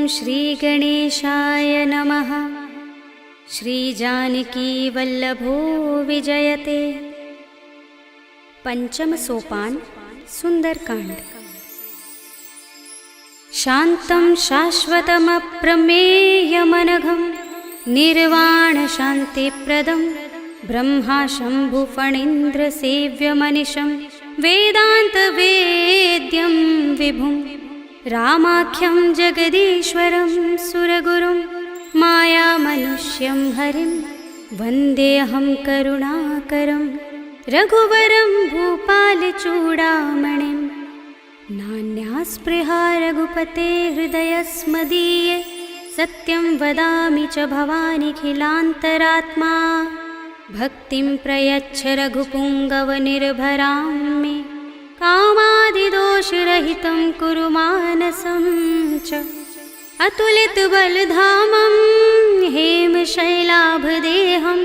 श्रीगणेशाय नमः। श्रीजानकीवल्लभो विजयते। पंचम सोपान सुंदरकांड। शान्तं शाश्वतमप्रमेयमनघं निर्वाणशान्तिप्रदं ब्रह्मा शम्भुफणीन्द्रसेव्यमनिशं वेदान्तवेद्यं विभुं रामाख्यं जगदीश्वरं सुरगुरुं मायामनुष्यं हरिं वन्देऽहं करुणाकरं रघुवरं भूपालचूडामणिं। नान्यास्पृहा रघुपते हृदयस्मदीये सत्यं वदामि च भवानिखिलान्तरात्मा। भक्तिं प्रयच्छ रघुपुङ्गवनिर्भरां मे कामादिदोषरहितं कुरु मानसं च। अतुलितबलधामं हेमशैलाभदेहं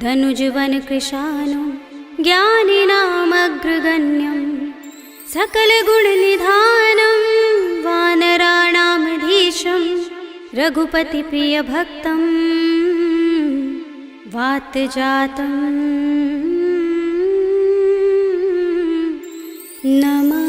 धनुजवनकृशानुं ज्ञानिनामग्रगण्यं सकलगुणनिधानं वानराणामधीशं रघुपतिप्रियभक्तं वातजातं नमामि।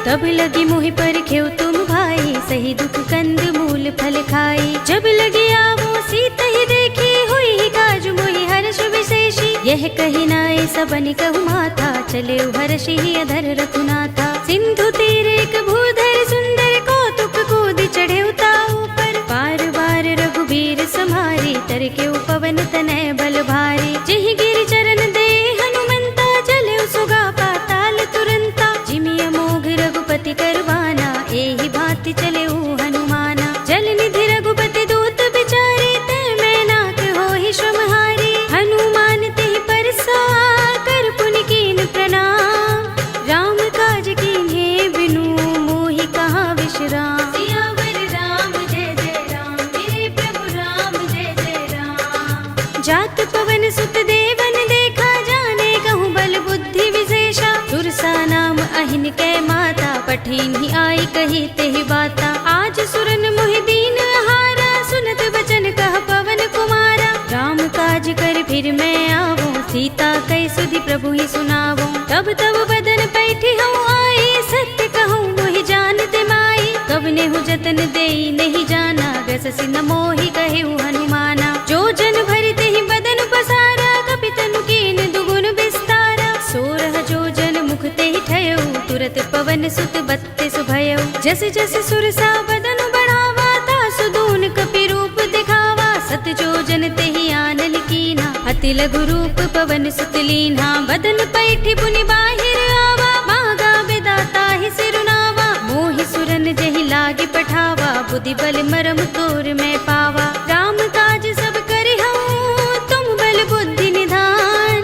तब लगी मोहि परखेउ तुम भाई, सही दुख कंद मूल फल खाई। जब लगी आवो सीत ही देखी, हुई ही काज मोहि हर्ष विशेषी। यह कही नाय सबनि कहु माथा, चले हर्षि ही अधर रघुनाथा। सिंधु तीर एक भूधर सुंदर, कौतुक कूदि चढ़े ताऊ पर। बार बार रघुबीर सम्हारी, तरके पवन तनय बल भारी। जिहि गिरि चरण दे हनुमंता, चले सुगा पाताल तुरंता। जिमि अमोघ रघुपति करवाना, एहि भांति चले हनुमाना। जल निधि रघुपति दूत बिचारे, तै मैं नाक होहि श्रमहारी। हनुमान तेहि परसा, कर पुनि कीन प्रणाम। राम काज कीन्हे बिनु, मोहि कहाँ विश्राम। सियावर राम जय जय राम, मेरे प्रभु राम जय जय राम। जात पवन सुत देवन देखा, जाने कहूँ बल बुद्धि विशेषा। सुरसा नाम अहिन कै माता, पठिन ही आई कही तेहि बाता। आज सुरन मोहि दीन हारा, सुनत बचन कह पवन कुमारा। राम काज कर फिर मैं आवो, सीता कै सुधि प्रभु ही सुनावो। तब तब बदन पैठी हूँ आई, सत्य कहूँ मोहि जानते माई। कवने हूँ जतन देई नहीं जाना, ग्रससि न मोहि कहेउ हनुमाना। जो जन भरि तेहि बदन पसारा, कपितनु कीन दुगुन विस्तारा। सोरह जो जन मुख तेहि ठयउ, तुरत पवन सुत बत्तिस भयउ। जस जस सुरसा बदन बढ़ावा, तासु दून कपि रूप दिखावा। सत जो जन तेहि आनल कीन्हा, अति लघु रूप पवन सुत लीन्हा। बदन पैठी पुनि बाहिर आवा, मागा बिदाता ही सिरुनावा। मोहि सुरन जहि लागे पठावा, बुद्धि बल मरम तोर मैं पावा। राम काज सब करिहउँ, तुम बल बुद्धि निधान।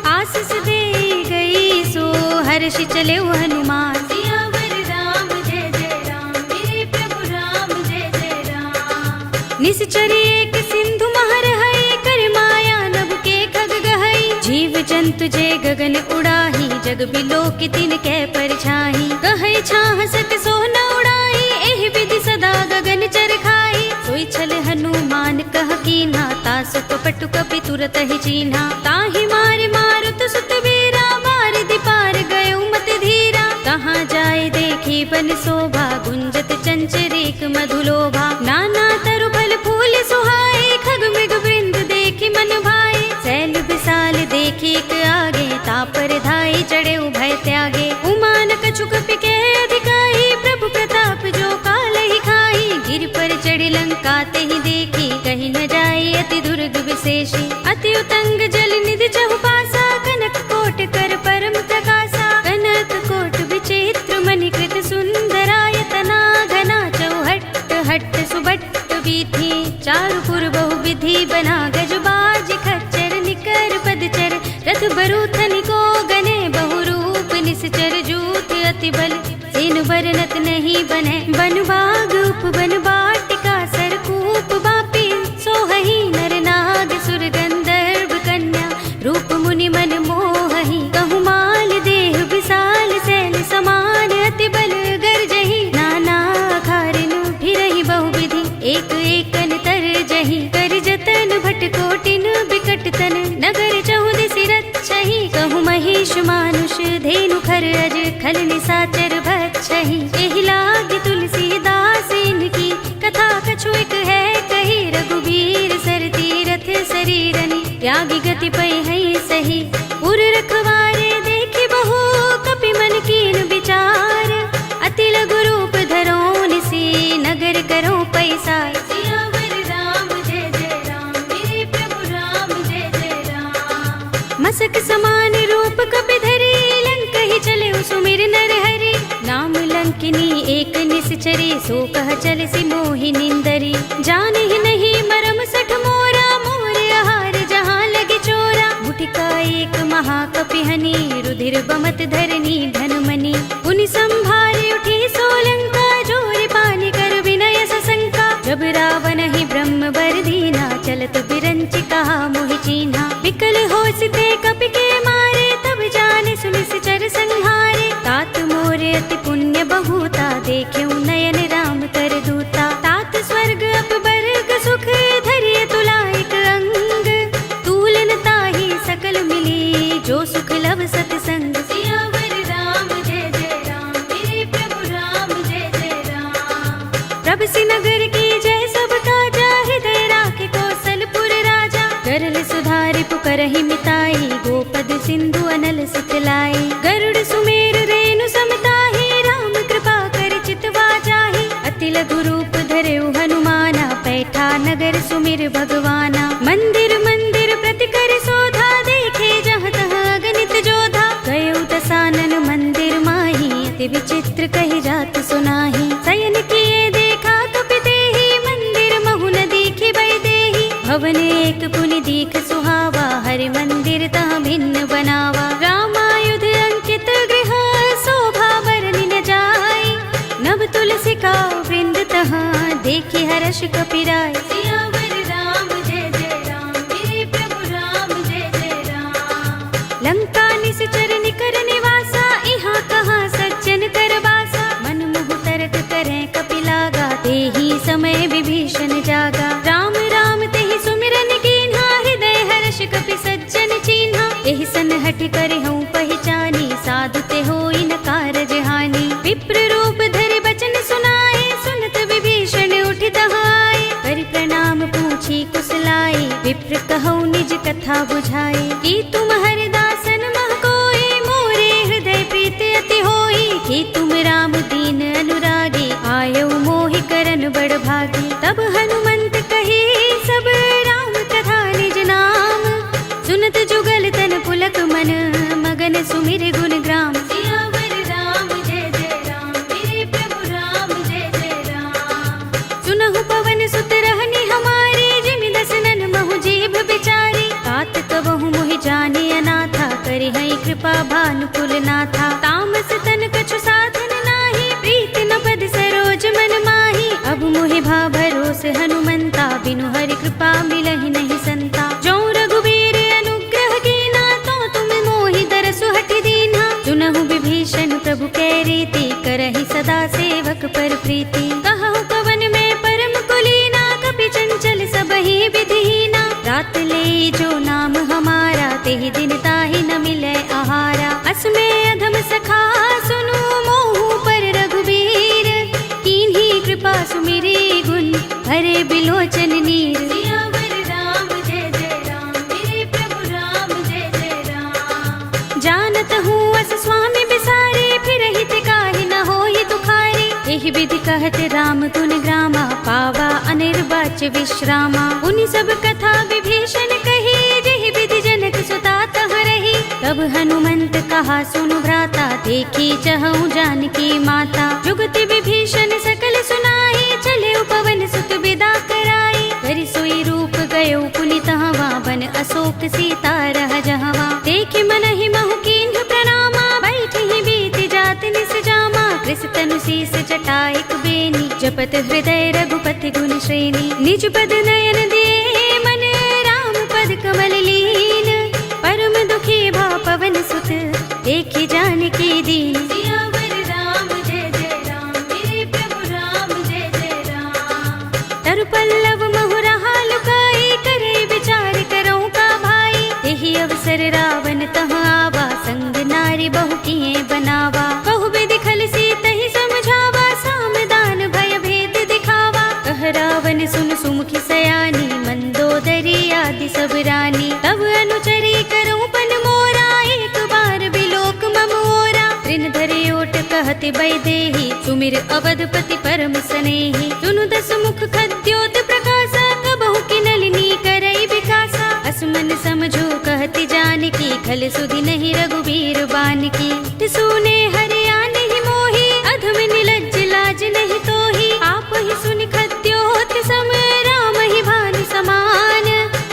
आशीष दे गई सो हर्षि चले हनुमान। सियावर राम जय जय राम, मेरे प्रभु राम जय जय राम। निश्चरी एक सिंधु महर हई, कर माया नभ के खग गहई। जीव जंतु जे गगन उड़ाही, जग बिलो की तिन कै परछाई। कहै छाह सक सो न उड़ाई, एहि विधि सदा गगन चर खाई। सोई छल हनुमान कह कीन्हा, तासु कपटु कपि तुरत ही चीन्हा। ताहि मारे मारुत सुत वीरा, बारिधि पार गयो मत धीरा। कहाँ जाए देखी बन शोभा, गुंजत चंचरीक मधुलोभा। नाना तरु फल फूल सुहाए, खग मृग वृंद देखी मन भाए। सैल विशाल देखी एक आगे, तापर धाई चढ़े भय त्यागे। उमान कछु कपि के अधिकाई, प्रभु प्रताप जो काल ही खाई। गिर पर चढ़ी लंका तेहि देखी, कहीं न जाए अति दुर्ग विशेषी। अति उतंग जल निधि चहुपासा, कनक कोट कर परम प्रकाशा। कनक कोट विचित्र मणिकृत सुंदरायतना, घना चौहट्ट हट्ट सुबट्ट वीथि। चारुपुर बहुविधि बना, गजबाज खच्चर निकर पदचर। रथ बरूथनि को गने, बहुरूप निश्चर मानुष धेनु खर अज खल निसाचर भक्षहि। एहि लागी तुलसीदास इनकी कथा कछु एक है कही। रघुबीर सर तीरथ शरीरनि त्यागी गति पै है सही। उर रखवारे देखि बहु कपि मन कीन विचार। अति लघु रूप धरो निसी नगर करो पैसार। सियावर राम जय जय राम मेरे प्रभु राम जय जय राम। मसक समान रूप कपि धरी लंकहि चले सुमिर नर हरि। नाम लंकिनी एक निश्चरी सो कह चल सी मोहि निंदरी। जानहि नहीं मरम सठ मोरा मोर आहार जहाँ लगे चोरा। मुठिका एक महाकपिहनि रुधिर बमत धरनी धन मनि। उनि संभारे उठी सोलंका जोर पानी कर विनय सशंका। जब रावण ही ब्रह्म बर दीना चलत बिरंच कहा मोहि चीन्हा। विकल होसिते कपि के मारे तब जाने सुनिश्चर संहारे। तात मोरे अति पुण्य बहुता देख्यऊ नयन राम कर दूता। तात स्वर्ग अपवर्ग सुख धरिय तुला एक अंग। तूलन ताहि सकल मिली जो सुख लव सतसंग। सियावर राम जय जय राम मेरे प्रभु राम जय जय राम। प्रभ सि नगर की जय सब काजा हृदय राखे कौशलपुर राजा। गरल सुधारि पुकरहि मिताई गोपद सिंधु अनल सुखलाई। गरुड़ सुमेर रेणु समताहि राम कृपा कर चितवा जाहि। अति लघु रूप धरेउ हनुमाना पैठा नगर सुमिर भगवाना। मंदिर मंदिर प्रति कर शोधा देखे जहाँ तहाँ अगणित जोधा। गयउ दसानन मंदिर माही अति विचित्र कही जात सुनाही। शयन किए देखा कपि देहि मंदिर महु न दीखि बै देहि। भवन एक पुनि दीख सुहावा हरि मंदिर तहाँ भिन्न बनावा। रामायुध अंकित गृह शोभा बरनि न जाय। नव तुलसी का वृंद तहाँ देखि हर्ष कपिराय। सियावर राम जय जय राम मेरे प्रभु राम जय जय राम। लंका निश्चर निकर निवासा इहाँ कहाँ सज्जन कर बासा। मन मुह तर्क करें कपि लागा तेहि समय विभीषण जागा। राम राम तेहि सुमिरन कीन्हा हृदय हर्ष कपि सज्जन चीन्हा। एहि सन हठि करहु पहचानी साधु ते होई न कारज हानि। विप्र रूप धरि बचन सुनाए सुनत विभीषण उठि तहाय। करि प्रणाम पूछी कुशलाई विप्र कहौ निज कथा बुझाई। कि तुम हरिदासन मह कोई मोरे हृदय प्रीति अति होई। कि तुम राम दीन अनुरागी आयौ मोहि करन बड़ भागी। तब हनुमंत कही सब राम कथा निज नाम। सुनत जुगल तन पुलक मन मगन सुमिर गुण ग्राम। सियावर राम जय जय राम मेरे प्रभु राम जय जय राम। सुनहु पवन सुत रहनी हमारी जिमि दसनन महु जीभ बिचारी। तात कबहु मोहि जाने अनाथा करि है कृपा भानुकुल नाथा। तामस तन कछु साधन नाही प्रीति न पद सरोज मन माही। अब मोहि भा भरोस हनुमंता बिनु हरि कृपा मिलहि नहीं संता। जो रघुबीर अनुग्रह कीना तो तुम मोहि दरसु हठि दीन्हा। सुनहु विभीषण प्रभु कै रीति करहि सदा सेवक पर प्रीति। कहु कवन में परम कुलीना कपि चंचल सबहि विधिहीना। रात ले जो नाम हमारा तेहि दिन ताहि न मिलै आहारा। अस्मे अधम सखा सुनु मोहु पर रघुबीर। कीन्ही कृपा सुमिरी गुण भरे बिलोचन नीर। सियावर राम जय जय राम मेरे प्रभु राम जय जय राम। जानत हूँ अस स्वामी बिसारे फिर हित काहि न होई दुखारी। एहि विधि कहत राम गुण ग्रामा पावा अनिर्वाच्य विश्रामा। उनि सब कथा विभीषण कही जेहि विधि जनक सुता तहाँ रही। तब हनुमंत कहा सुनु भ्राता देखी चहु जानकी माता। जुगति विभीषण सकल सुनाई चले पवन सुत विदा कराई। करि सोई रूप गयो पुनि तहवा बन अशोक सीता रह जहवा। देखि मनहि महु कीन्ह प्रणामा बैठि बीत जात निस जामा। कृष तनु शीस जटाइक बेनी जपत हृदय रघुपति गुण श्रेणी। निज पद नयन दिए मन राम पद कमल लीन। परम दुखी भा पवन सुत देखि जानकी दीन। सियावर राम जय जय राम मेरे प्रभु राम जय जय राम। तरु पल्लव महु रहा लुकाई करे विचार करऊं का भाई। यही अवसर रावण तहाँ आवा संग नाय तुम्हारी बहू किए बनावा। बहु विधि खल सीत ही समझावा, सामदान भय भेद दिखावा। कह रावण सुन सुमुखी सयानी, मंदोदरी आदि सब रानी। तब अनुचरी करूं पन मोरा, एक बार बिलोक मम ओरा। ऋण धरे ओट कहते वैदेही, सुमिर अवधपति परम स्नेही। सुनु दस मुख खद्योत प्रकाशा, कबहु की नलिनी करई विकासा। असमन समझो कहते जानकी, खल सुधि नहीं रघुबीर बानकी। सुने हरिया नहीं मोही, अधम निलज्ज लाज नहीं तोही। आप ही सुनि खद्योत सम, राम ही भानु समान।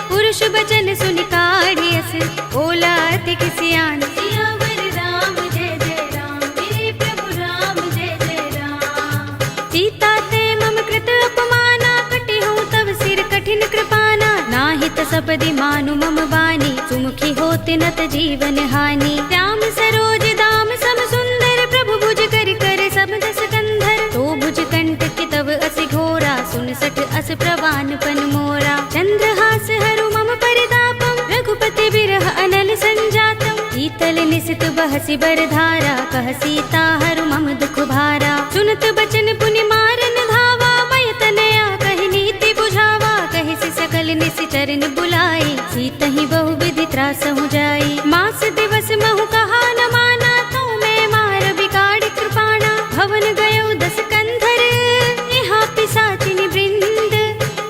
पुरुष बचन सुनि काढ़ियस, बोला अतिक सियान। सियावर राम जय जय राम, मेरे प्रभु राम जय जय राम। सीता ते मम कृत अपमाना, कटे हूँ तब सिर कठिन कृपाना। नाहित सपदि मानु मम बानी, सुमुखी होते नत जीवन हानि। राम सरोज दाम सम सुंदर, प्रभु भुज कर कर सब दस कंधर। तो भुज कंठ के तब असि घोरा, सुन सठ अस प्रवान पन मोरा। चंद्रहास हरु मम परितापम, रघुपति बिरह अनल संजातम। शीतल निसित बहसि बरधारा, कह सीता हरु मम दुख भारा। सुनत बचन पुनि मारन धावा, मय तनया कहि नीति बुझावा। कहि से सकल निसि चरण बुलाई, सीतहि बहु विधि त्रासहु जाई। मास दिवस महु कहा न माना, तो मैं मार बिगाड़ कृपाणा। भवन गयो दस कंधर, यहाँ पिशाचिनी वृंद।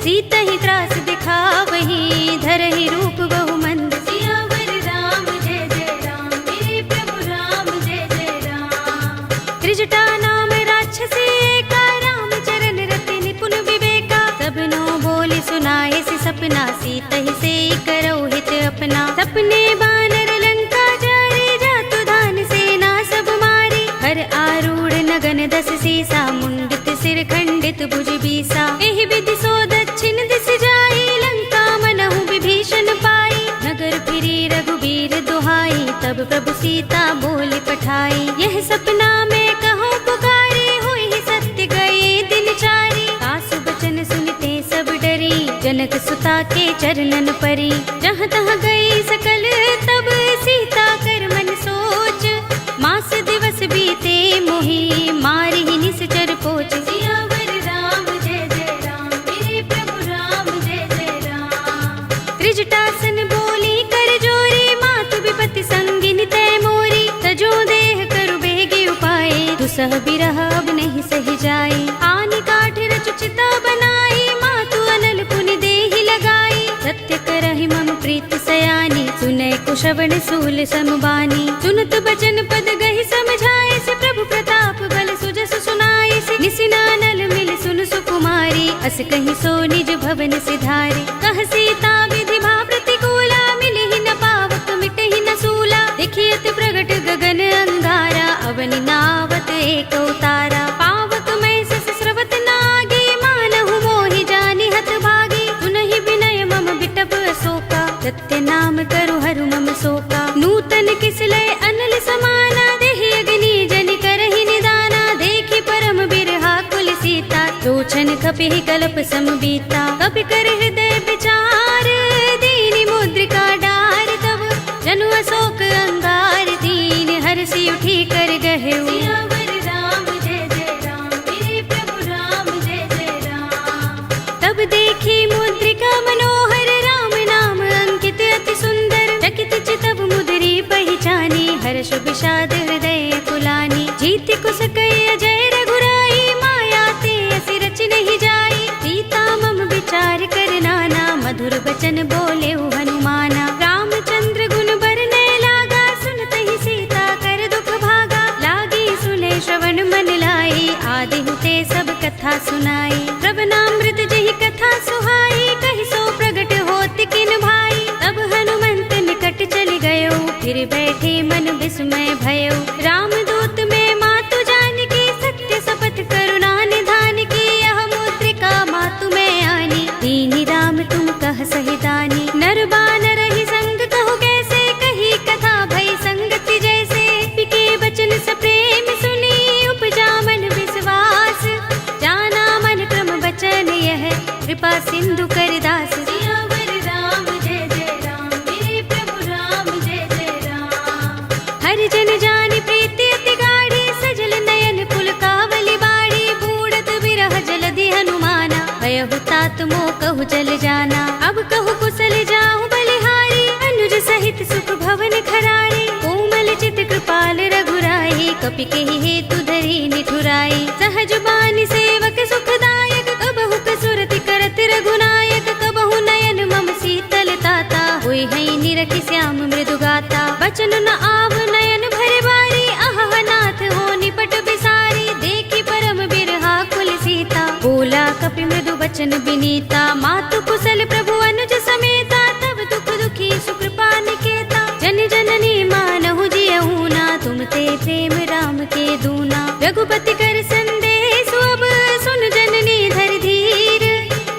सीतहि त्रास दिखावही, धरहि रूप बहु मंद। सियावर राम जय जय राम, मेरे प्रभु राम जय जय राम। त्रिजटा नाम राक्षसी एका, राम चरण रति निपुण विवेका। सबनो बोली सुनाए सि सपना, सीतहि से करो हित अपना। सपने बानर लंका जारे, जातु धान सेना सब मारी। हर आरूढ़ नगन दस सीसा, मुंडित सिर खंडित भुज बीसा। एहि विधि सो दक्षिण दिस जाई, लंका मनहु विभीषण पाई। नगर फिरी रघुबीर दुहाई, तब प्रभु सीता बोली पठाई। यह सपना में कहूँ पुकारी, हुई सत्य गए दिन चारी। सासु बचन सुनते सब डरी, जनक सुता के चरणन परी। जहाँ तहाँ गई सकल तब, सीता कर मन सोच। मास दिवस बीते मोही, मारी ही निश्चर पोच। सियावर राम जय जय राम, मेरे प्रभु राम जय जय राम। त्रिजटासन बोली कर जोरी, मातु विपत्ति संगिनी तय मोरी। तजो देह करु बेगे उपाय, दुसह बिरह अब नहीं सही जाए। आनि काठ रचु चिता बनाई, मातु अनल पुनि देहि लगाई। सत्य करहि मम प्रीत सयानी, सुनय कुशवण सूल समबानी। सुनत बचन पद गहि समझाए, से प्रभु प्रताप बल सुजस सुनाए। से निसिनानल मिल सुन सुकुमारी, अस कहि सो निज भवन सिधारे। कह सीता विधि भा प्रतिकूला, मिलि ही न पावक मिटहि न सूला। देखियत प्रगट गगन अंगारा, अवनि नावत एक उतारा। पावक मैं सस स्रवत नागी, मानहु मोहि जानि हत भागी। सुनहि विनय मम बिटप अशोका, सत्य नाम करु हरु मम शोका। नूतन किसलय अनल समाना, देहि अग्नि जनि करहि निदाना। देखि परम बिरहा कुल सीता, लोचन कपिहि कल्प सम बीता। कपि कर हृदय विचार, दीनि मुद्रिका डार। तब जनु अशोक अंगार, दीन हरषि उठी कर गहेउ। सियावर राम जय जय राम, मेरे प्रभु राम जय जय राम। तब देखी मुद्रिका मनोहर, राम नाम अंकित अति सुंदर। चकित चितव मुदरी पहचानी, हर्ष विषाद हृदय कुलानी। जीति कुस कई अजय रघुराई, माया ते असि रच नहीं जाई। सीता मम विचार कर नाना, मधुर बचन बोले हनुमाना। रामचंद्र गुण बरनै लागा, सुनतहि सीता कर दुख भागा। लागी सुने श्रवण मन लाई, आदि हुते सब कथा सुनाई। श्रवणामृत जहि कथा सुहाई, कहि सो प्रगट होत किन भाई। तब हनुमंत निकट चल गयो, फिर बैठे मन विस्मय भयो। रामदूत में मातु जानकी, सत्य शपथ करुणा निधान की। यह मुद्रिका मातु में आनी, दीनि राम तुम कह सही दानी। नर बानर ही संग कहु कैसे, कही कथा भई संगति जैसे। पिके बचन सप्रेम सुनी, उपजा मन विश्वास। जाना मन क्रम बचन यह, कृपा सिंधु कर दास। सियावर राम जय जय राम, मेरे प्रभु राम जय जय राम। तात मो कहु चल जाना। अब कहु कुशल जाऊं बलिहारी, अनुज सहित सुख भवन खराई। कोमल चित कृपाल रघुराई, कपि केहि हेतु धरि निठुराई। सहज बानी सेवक सुखदायक, कबहु कसुरति करत रघुनायक। कबहु नयन मम शीतल ताता, होय हई निरखि श्याम मृदु गाता। बचन न आव नयन भरे बारी, अहह नाथ हो निपट बिसारी। देखी परम बिरहा कुल सीता, बोला कपि मृदु बचन बिनीता। मातु कुशल प्रभु अनुज समेता, तब दुख दुखी सुकृपा निकेता। जन जननी मानहु जियहु ना, तुम ते प्रेम राम के दूना। रघुपति कर संदेश अब सुन जननी धर धीर।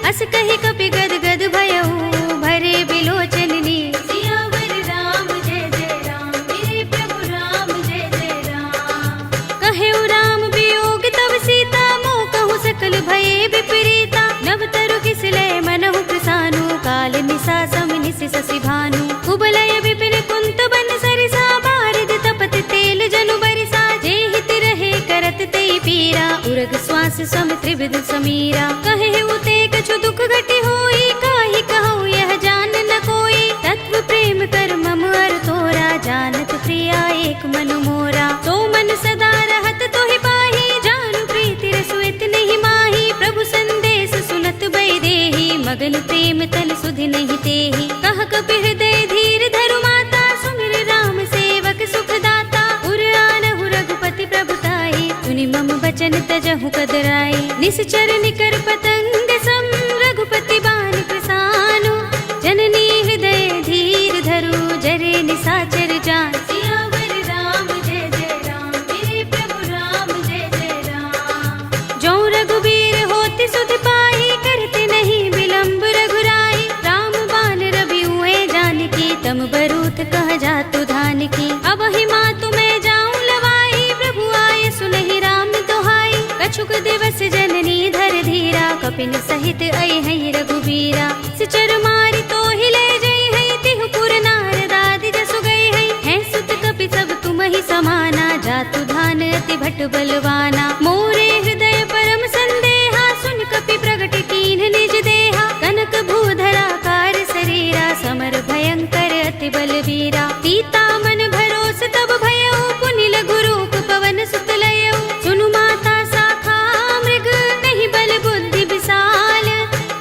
अस कहि कपि गद गद भयहु, भरे बिलोचन नीर। सियावर राम जय जय राम, मेरे प्रभु राम जय जय राम। कहेउ राम वियोग तब सीता, मोह कहु सकल भये विपरीता। नव तरु किसलय मनहु कृसानु, काल निसा सम निसि शशि भानु। कुबलय विपिन कुंत बन सरिसा, बारिद तपत तेल जनु बरिसा। जे हित रहे करत तेई पीरा, उरग श्वास सम त्रिविध समीरा। कहेउ ते कछु दुख घटी होई, काहि कहूँ यह जान न कोई। तत्व प्रेम कर मम अर तोरा, जानत प्रिया एक मनु मोरा। तो मन सदा रहत तोहि पाही, जानु प्रीति रसु इतहि माही। प्रभु संदेश सुनत बै देहि, मगन प्रेम तन सुधि नहीं तेहि। कह कपि हृदय धीर धरु माता, सुमिर राम सेवक सुख दाता। उर आनहु रघुपति प्रभुताई, सुनि मम बचन तजहु कदराई। निश्चर निकर पतंग सम, रघुपति बान प्रसानु। जननी हृदय धीर धरु, जरे निसाचर जान। सियावर राम जय जय राम, मेरे प्रभु राम जय जय राम। जो रघुबीर होति सुध पाई, करते नहीं विलंब रघुराई। राम बान रवि हुए जानकी, तम बरूथ कह जातु धान की। अब ही मातु मैं जाऊं लवाई, प्रभु आए सुनहि राम दोहाई। कछुक दिवस जननी धर धीरा, कपिन सहित अइ हई रघुबीरा। सिचर मारि तो हिले जई हई, तिहु पुर नारद आदि जसु गई हई। हैं सुत कपि सब तुम ही समाना, जातु धान अति भट बलवाना। मोरे हृदय परम संदेहा, सुन कपि प्रगट कीन्ह निज देहा। कनक भूधरा कार शरीरा, समर भयंकर अति बलवीरा। सीता मन भरोस तब भयउ, पुनि लघु रूप पवन सुत लयउ। सुनु माता शाखा मृग, नहीं बल बुद्धि विशाल।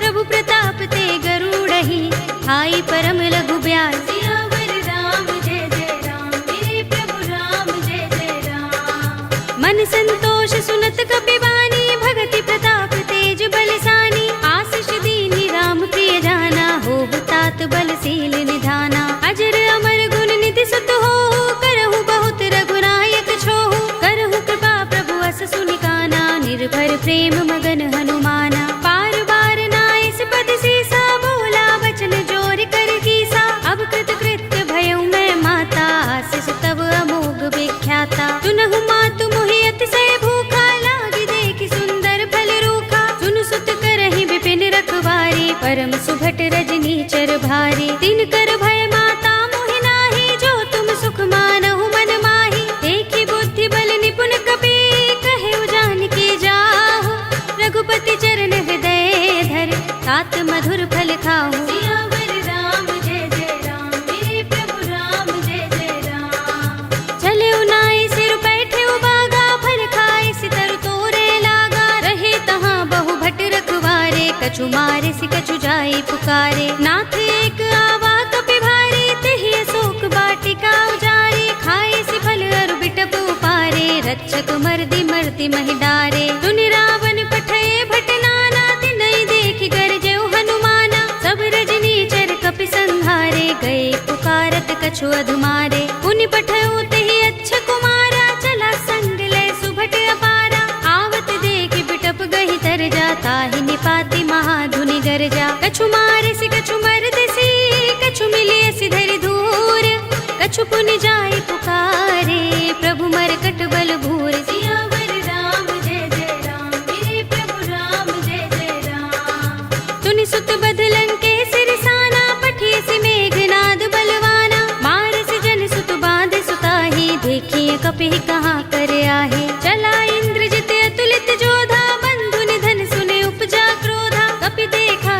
प्रभु प्रताप ते गरुड़हि, हाई परम लघु ब्याल। सियावर राम जय जय राम, मेरे प्रभु राम जय जय राम। मन संतोष सुनत कपि बानी, भगति प्रताप तेज बलसानी। आशीष दीनी राम प्रिय जाना, होहु तात बलशील निधाना। अजर अमर गुण निधि सुत होहु, करहु बहुत रघुनायक छोहु। करहु कृपा प्रभु अस सुनि काना, निर्भर प्रेम मगन हनुमाना। पार बार नाइस पद सीसा, बोला बचन जोर कर कीसा। अब कृत कृत्य भयउ मैं माता, आशीष तब अमोघ विख्याता। सुनहु मातु मोहि अतिशय भूखा, लागी देखि सुंदर फल रूखा। सुन सुत करहि विपिन रखवारी, परम सुभट रजनी चर भारी। तिन कर भय माता मोहि नाही, जो तुम सुख मानहु मन माही। देखि बुद्धि बल निपुण कपि, कहेउ जानकी जाहु। रघुपति चरण हृदय धर, तात मधुर फल खाहु। सियावर राम जय जय राम, मेरे प्रभु राम जय जय राम। चले उनाई सिर बैठे उबागा, फल खाए सितर तोरे लागा। रहे तहाँ बहु भट रखवारे, कछु मारे सि कछु जाई पुकारे। नाथ एक आवा कपि भारी, तेहि अशोक बाटिका उजारी। खाए सि फल अरु बिटप उपारे, रक्षक मर्दि मर्दि महि डारे। सुनि रावण पठये भट नाना, तिनहि देखि गरजेउ हनुमाना। सब रजनी चर कपि संहारे, गए पुकारत कछु अधुमारे। पुनि पठयउ तेहि अच्छ कुमारा, चला संग लय सुभट अपारा। आवत देखि बिटप गहि तर जा, ताहि निपाति महाधुनि गरजा। कछु मारे सि कछु मर्द सी, कछु मिलिय सि धरि धूर। कछु पुनि जाई पुकारे, प्रभु मरकट बल भूर। सियावर राम जय जय राम, मेरे प्रभु राम जय जय राम। सुनि सुत बध लंकेश रिसाना, पठिय सि मेघनाद बलवाना। मारस जन सुत बांध सुताही, देखिए कपि कहाँ कर आहे। चला इंद्रजित अतुलित जोधा, बंधु निधन सुने उपजा क्रोधा। कपि देखा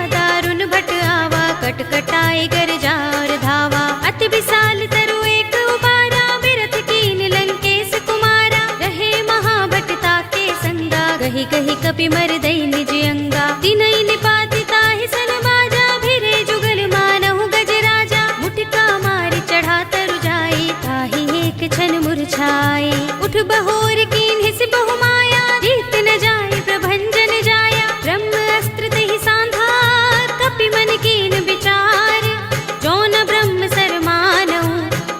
कटाए गरजा और धावा। अति विशाल तरु एक उबारा, बिरथ कीन लंकेश कुमारा। रहे महाभटता के संगा, गही गही कपि मर दई निज अंगा। तिनहि निपाति ताहि सन बाजा, भिरे जुगल मानहु गज राजा। मुटिका मारि चढ़ा तरु जाई, ताहि एक क्षण मुरझाई। उठ बहोर कीन हिस बहु माया, जीत न जाय प्रभंजन जाया। ब्रह्म अस्त्र तहि सांधा, कपि मन कीन विचार। जो न ब्रह्म सर मानहु,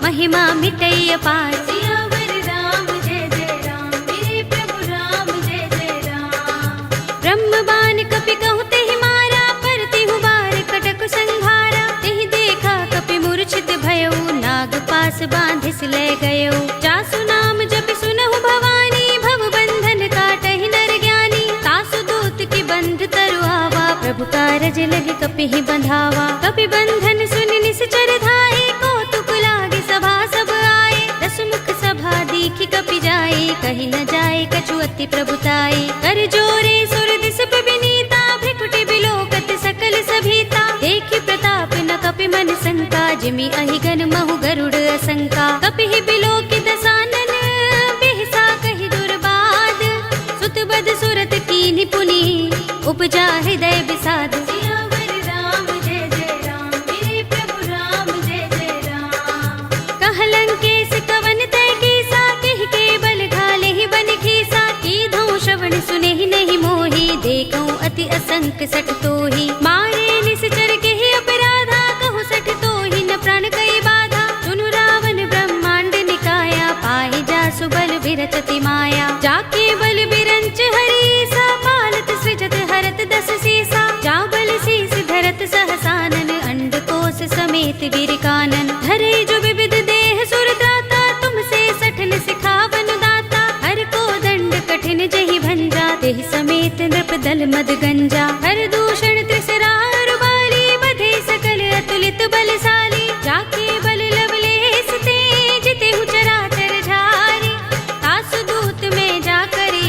महिमा मिटई अपार। सियावर राम जय जय राम, मेरे प्रभु राम जय जय राम। ब्रह्म बाण कपि कहु तेहि मारा, पर तिहु बार कटक संघारा। तेहि देखा कपि मूर्छित भयउ, नाग पास बांधिस ले गयउ। जासु नाम जपि सुनहु भवानी, भव बंधन काटहि नर ज्ञानी। तासु दूत की बंध तरु आवा, प्रभु कारज लगे कपि ही बंधावा। कपि बंधन सुनि निश्चर धाये, कौतुक लागे सभा सब आए। दस मुख सभा दीखि कपि जाए, कहि न जाए कछु अति प्रभुताई। कर जोरे सुर दिस विनीता, भ्रिकुटि बिलोकत सकल सभीता। देखि प्रताप न कपि मन शंका, जिमि अहिगन महु गरुड़ असंका। कपि ही बिलोकि दसानन, बिहसा कहि दुर्बाद। सुत बद सुरत कीन्हि पुनि, उपजा हृदय विषाद। सियावर राम जय जय राम, मेरे प्रभु राम जय जय राम। कह लंकेश कवन तय कीसा, किहि के बल घाले ही बन खीसा। कीधौ श्रवण सुनेहि नहीं मोहि, देखऊं अति असंक सठ तोहि। मारे निश्चर केहि अपराधा, कहु सठ तोहि न प्राण कई बाधा। सुनु रावण ब्रह्मांड निकाया, पाहि जासु बल बिरचति माया। जाके बल बिरंच हरीसा, पालत सृजत हरत दस सीसा। जा बल शीस धरत सहसानन, अंडकोश समेत वीर कानन। धरे जो विविध देह सुर त्राता, तुमसे सठन सिखावन दाता। हर को दंड कठिन जहि भंजा, तेहि समेत नृप दल मद गंजा। हर दूषण त्रिसरा रुबाली, बधे सकल अतुलित बलशाली। जाके बल लवलेस ते, जितेहु चराचर झारी। तासु दूत में जा करी,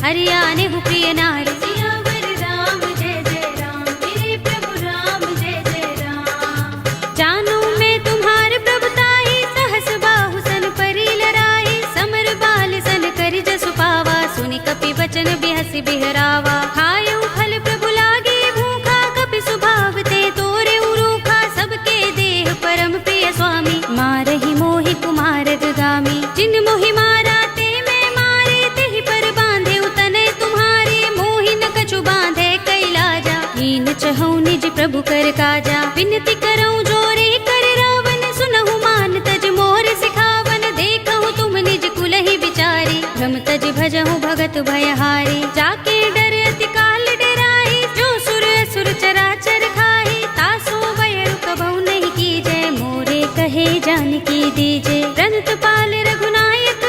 हरियाने हु प्रिय नारी। सियावर राम जय जय राम, मेरे प्रभु राम जय जय राम। जानो मैं तुम्हार प्रभुताई, सहस बाहु सन परी लराई। समर बाल सन करि जसु पावा, सुनि कपि बचन बिहसि बिहरावा। खायउ फल प्रभु लागे भूखा, कपि सुभाव ते तोरे रूखा। सबके देह परम प्रिय स्वामी, मारहि मोहि कुमार गामी। जिन मोहि मारा ते मैं मारे, तेहि पर बांधे तनय तुम्हारे। मोहि न कछु बांधे कैलाजा, हीन चहु निज प्रभु कर काजा। विनती करऊं जोरे कर रावण, सुनहु मान तज मोर सिखावन। देखहु तुम निज कुलहि विचारी, भ्रम तज भजहु भगत भयहारी। जाके डर अति काल डराई, जो सुर असुर चराचर खाई। तासो बयरु कबहु नहीं कीजै, मोरे कहे जानकी दीजे। रंत पाल रघुनायक,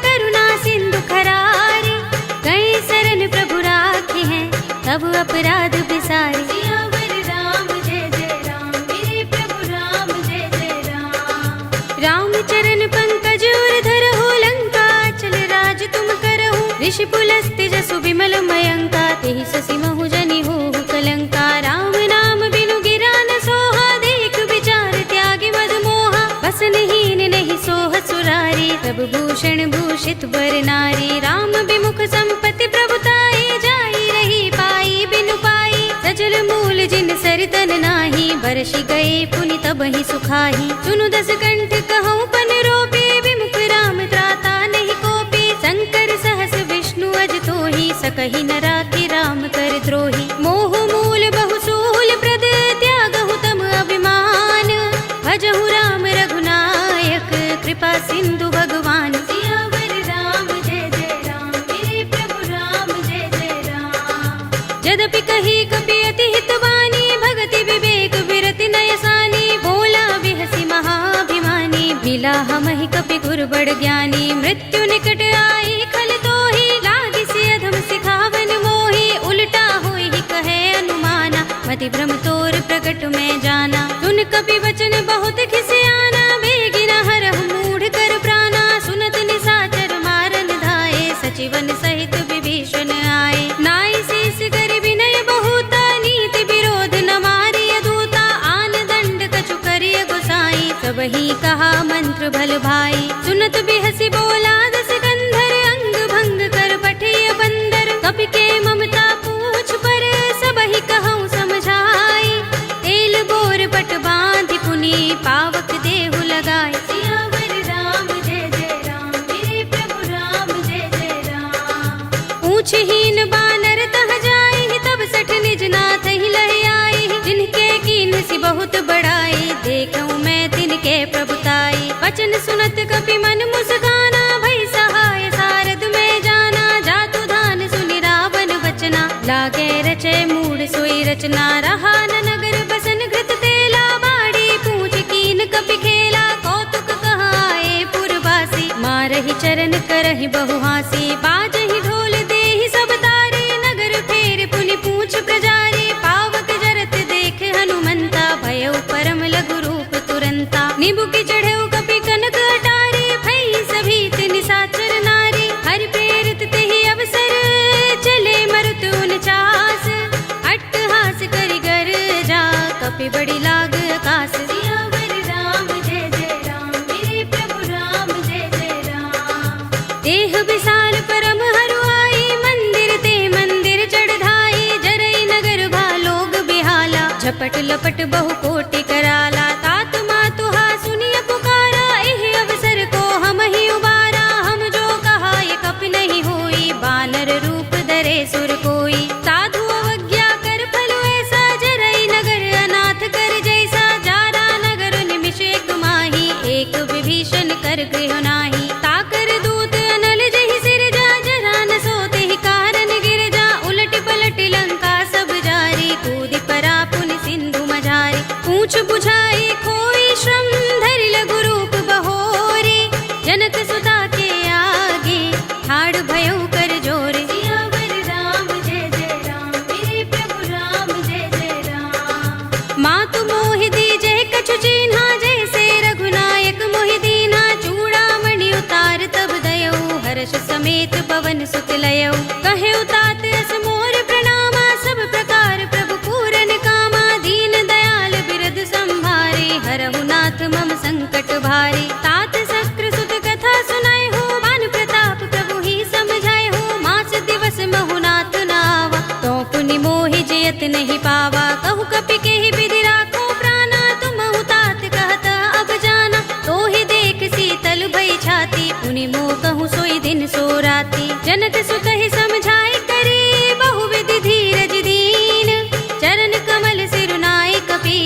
करुणा सिंधु खरारी। गए शरण प्रभु राखे हैं, तब अपराध बिसारी। सियावर राम जय जय राम, मेरे प्रभु राम जय जय राम। राम चरण पंकज उर धरहु, लंका चल राज तुम करहु। ऋषि पुलस्त्य जसु विमल मयंका, तेहि ससि महु जनि होहु कलंका। राम नाम बिनु गिरा न सोहा, देख विचार त्यागी मद मोहा। बसनहीन नहीं सोह सुरारी, प्रभु भूषण भूषित बर नारी। राम विमुख संपत्ति प्रभुताई, जाई रही पाई बिनु पाई। सजल मूल जिन सरितन नाही, बरषि गए पुनि तबहि सुखाही। सुनु दस कंठ कहूँ पन रोपी, विमुख राम त्राता नहीं कोपी। शंकर सहस विष्णु अज तोहि, सकहि न राखि राम कर द्रोही। मोह मूल बहु सूल प्रद, त्यागहु तम अभिमान। भजहु राम रघुनायक, कृपा सिंधु भगवान। सियावर राम जय जय राम, मेरे प्रभु राम जय जय राम। यद्यपि कही कपि अति हितवानी, भगति विवेक विरति नयसानी। बोला बिहसि महाभिमानी, मिला हमहि कपि गुर बड़ ज्ञानी। मृत्यु निकट आई खल तोहि, लागी सि अधम सिखावन मोहि। उल्टा होई कहे अनुमाना, मति भ्रम तोर प्रकट में जाना। सुन कपि वचन बहुत खिसियाना, बेगिन हरहु मूढ़ कर प्राणा। सुनत निशाचर मारन धाये, सचिवन सहित विभीषण आए। नाई शीस कर विनय बहुता, नीति विरोध न मारिय दूता। आन नाथ ही लहि आई, जिनके कीन सी बहुत बड़ाई, देखूं मैं तिनके प्रभुताई। वचन सुनत कपि मन मुस्काना, भई सहाय सारद में जाना, जातु धान सुनि रावण बचना, लागे रचे मूढ़ सोई रचना। रहा न नगर बसन घृत तेला, बाड़ी पूछ कीन कपि खेला, कौतुक कहाए पुरवासी, मारहि चरण करहि बहु हासी। बाजहि ढोल देहि सब तारे, नगर फेर पुनि पूछ प्रजारी, पावक जरत देख हनुमंता, भयउ परम लघु रूप तुरंता। नीबू की चढ़ेउ कपि कनक अटारी, भई सभीत निशाचर नारी, हरि प्रेरित तेहि अवसर, चले मरुत 49 अट्टहास करि गर्जा, कपि बड़ी लाग आकाश। सियावर राम जय जय राम, मेरे प्रभु राम जय जय राम। देह विशाल परम हरुआई, मंदिर ते मंदिर चढ़ाई, जरई नगर भालोग बिहाला, झपट लपट बहु कोटि कराला। तात मातु हा सुनिय पुकारा, एहि अवसर को हम ही उबारा, हम जो कहा ये कपि नहीं होई, बानर रूप धरे सुर कोई। साधु अवज्ञा कर फल ऐसा, जरई नगर अनाथ कर जैसा, जारा नगर निमिष एक माही, एक विभीषण कर गृह नाही। ताकर दूत अनल जहि सिरजा, जरा न सोते ही कारण गिरजा, उलट पलट लंका सब जारी, कूदि परा पुनि सिंधु मझारी। पूछ बुझाई कोई श्रम, धरि लघु रूप बहोरी, जनक सुता के आगे ठाड़ भयउ कर जोरे। सियावर राम जय जय राम, मेरे प्रभु राम जय जय राम। मातु मोहि दीजे कछु चिन्हा, जैसे रघुनायक मोहि दीन्हा, चूड़ामणि उतार तब दयऊ, हर्ष समेत पवन सुत लयऊ। कहे तात अस मोर प्रणामा, सब प्रकार प्रभु पूरन कामा, दीन दयाल बिरद संभारे, हरहु नाथ मम संकट भारे। तात शस्त्र सुत कथा सुनाए हो, मान प्रताप प्रभु ही समझाए हो, मास दिवस महु नाथ नावा, तो पुनि मोहि जयत नहीं पावा। कहु कपि केहि विधि राखो प्राणा, तुमहु तात कहता अब जाना, तो ही देख शीतल भई छाती, पुनि मोह कहूँ सोई दिन सो राती। जनक सुत ही समझाए करी, बहु विधि धीरज दीन, चरण कमल सिरुनाए कपि,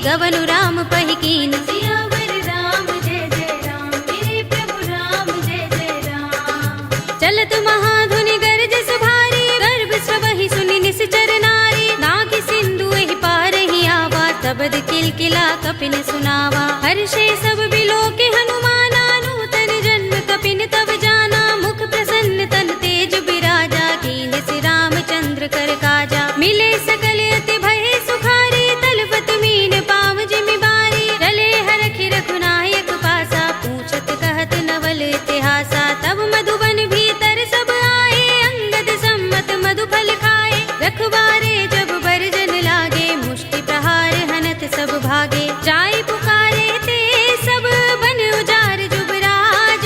गवनु राम पहि कीन। सियावर राम जय जय राम, मेरे प्रभु राम जय जय राम। चलत महाधुनि गरज सुभारी, गर्भ सबहि सुनि निश्चर नारी, नागि सिंधु एहि पार ही आवा, तबद किलकिला कपिन सुनावा। हर्षे सब बिलोके हनुमाना, नूतन जन्म कपिन तब जाना, मुख प्रसन्न तन तेज बिराजा, कीन सि रामचंद्र कर काजा। मिले सकल अति भय सुखारी, तलपत मीन पाव जिमि बारी, रले हरखि रघुनायक पासा, पूछत कहत नवल इतिहासा। तब मधुबन भीतर सब आए, अंगद सम्मत मधु फल खाए, रखवारे जब बरजन लागे, मुष्टि प्रहार हनत सब भागे। जाय पुकारे ते सब बन उजार जुबराज,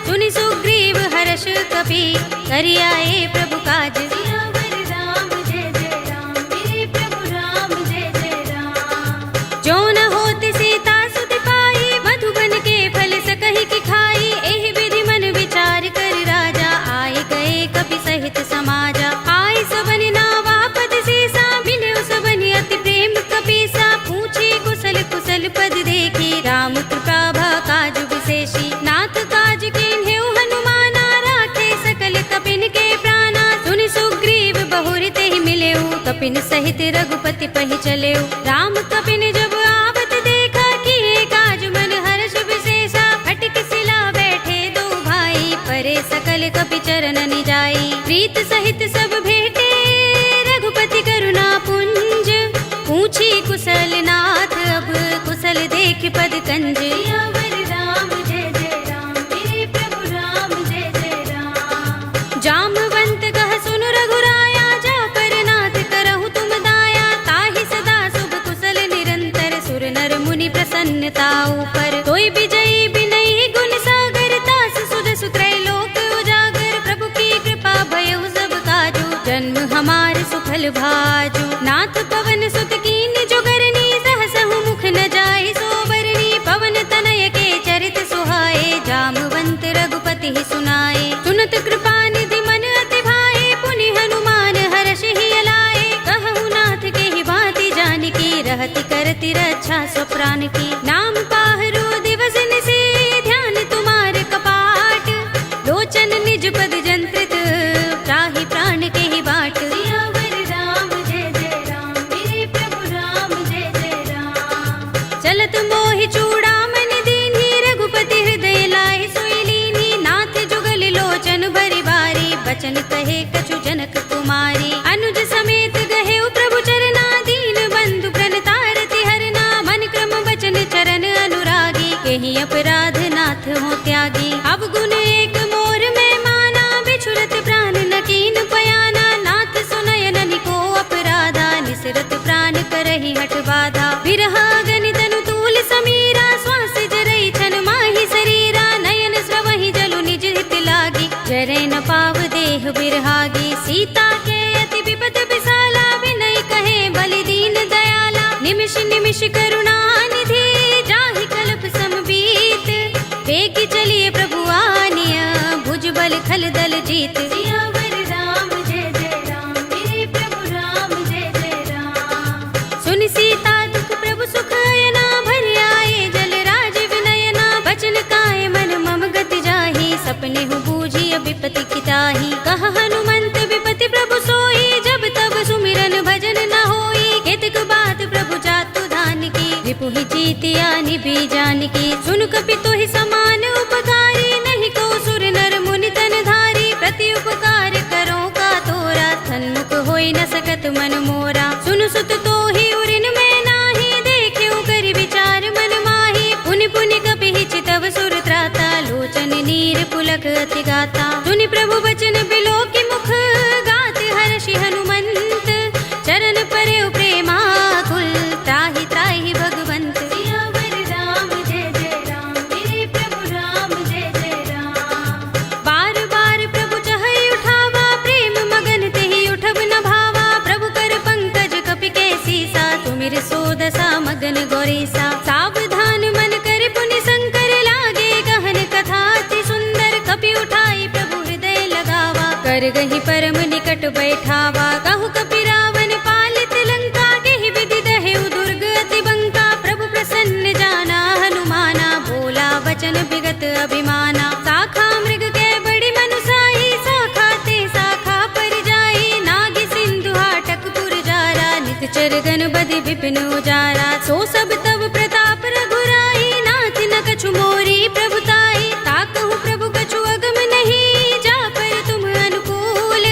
सुनि सुग्रीव हर्ष कपि, करि आए प्रभु काज। सियावर राम जय जय राम, मेरे प्रभु राम जय जय राम। जो न होति सीता सुत पाई, मधुबन के फल सकहि की खाई, एहि विधि मन विचार कर राजा, आए गए कपि सहित समाजा। आय सबनि नावा पद सीसा, मिले सबनि अति प्रेम कपीसा, पूछे कुशल कुशल पद देखी, राम कृपा भा काज विशेषी। नाथ काज कीन्हेउ हनुमाना, राखे सकल कपिन के प्राणा, सुनि सुग्रीव बहुर तेहि मिलेउ, कपिन सहित रघुपति पहि चलेउ। राम कपिन जब आवत देखा, किए काज मन हर्ष विशेषा, फटक सिला बैठे दो भाई, परे सकल कपि चरण निजाई। प्रीत सहित सब भेटे, रघुपति करुणा पुंज, पूछी कुशल नाथ अब, कुशल देख पद कंज। सियावर राम जय जय राम, मेरे प्रभु राम जय जय राम। जामवंत कह सुन रघुराया, जा पर नाथ करहु तुम दाया, ताहि सदा शुभ कुशल निरंतर, सुर नर मुनि प्रसन्नता ऊपर। तोय विजयी बिनहि गुण सागर, तास सुध सुत्रैलोक उजागर, प्रभु की कृपा भयउ सब काजू, जन्म हमार सुफल भाजू। नाथ पवन सुत कीन जुगरनी, सहसहु मुख न जाय सोबरनी, पवन तनय के चरित सुहाए, जामवंत रघुपति ही सुनाए। सुनत कृपा निधि मन अति भाए, पुनि हनुमान हर्ष ही अलाए, कहु नाथ प्रतिरक्षा स्वप्राण की। नाम पाहरो दिवस निशि ध्यान तुम्हारे कपाट, लोचन निज पद जंत्रित त्राहि प्राण के ही बाट। सियावर राम जय जय राम, मेरे प्रभु राम जय जय राम। चलत मोहि चूड़ामणि दीन्ही, रघुपति हृदय लाए सोई लीन्ही। नाथ जुगल लोचन भरि बारी, बचन कहे कछु जनक कुमारी। अनुज समेत गहे प्रभु चरना, दीन बंधु प्रणतारति हरना। मन क्रम बचन चरण अनुरागी, केहि अपराध नाथ हो त्यागी। अब गुण एक मोर में माना, बिछुरत प्राण न कीन पयाना। नाथ सुनयन निको अपराधा, निसरत प्राण करहि हठ बाधा। विरहा गनि तनु तूल समीरा, श्वास जरई छन माहि शरीरा। नयन स्रवहि जलु निज हित लागी, जरै न पाव देह बिरहागी। सीता के अति विपद विसाला, विनय कहे बलि दीन दयाला। निमिष निमिष करुणा निधि, जाहि कल्प समबीत। वेगी चलिए प्रभु आनिया, भुज बल खल दल जीत। सियावर राम जय जय राम, मेरे प्रभु राम जय जय राम। सुनि सीता दुख प्रभु सुख अयना, भरि आए जल राज विनयना। बचन काए मन मम गति जाहि, सपने हु बूझी विपति किताही। कहा हनुमंत विपति प्रभु सोई, जब तब सुमिरन भजन न होई। केतक बात प्रभु जातु धान की, रिपुहि जीतिया निभि जानकी। सुन कपि तोहि समान उपकारी, नहीं को सुर नर मुनि तन धारी। प्रति उपकार करो का तोरा, सन्मुख होई न सकत मन मोरा। सुन सुत तोहि उरिन में नाही, देख्यो करि विचार मन माही। पुनि पुनि कपि चितव सुर त्राता, लोचन नीर पुलक अति गाता। सुनि प्रभु बचन बिलोकि मुख, गात हर्षि हनुमंत। चरण परे प्रेमाकुल, त्राहि त्राहि भगवंत। सियावर राम जय जय राम, मेरे प्रभु राम जय जय राम। बार बार प्रभु चहई उठावा, प्रेम मगन तेहि उठब न भावा। प्रभु कर पंकज कपि के सीसा, तुमिर सोदसा मगन गौरीसा। सावधान मन कर पुनि शंकर, लागे गहन कथा अति सुंदर। कपि उठाई प्रभु हृदय लगावा, कर गहि परम निकट बैठावा। कहु कपि रावण पालित लंका, केहि विधि दहेउ दुर्ग अति बंका। प्रभु प्रसन्न जाना हनुमाना, बोला वचन विगत अभिमाना। शाखा मृग के बड़ी मनुसाही, शाखा ते शाखा पर जाई। नाग सिंधु हाटक पुर जारा, नित गन बदि विपिन उजारा। सो सब तब प्रताप रघुराई, नाथ न कछु मोरी प्रभुताई। ताकहु प्रभु कछु अगम नहीं, जा पर तुम अनुकूल।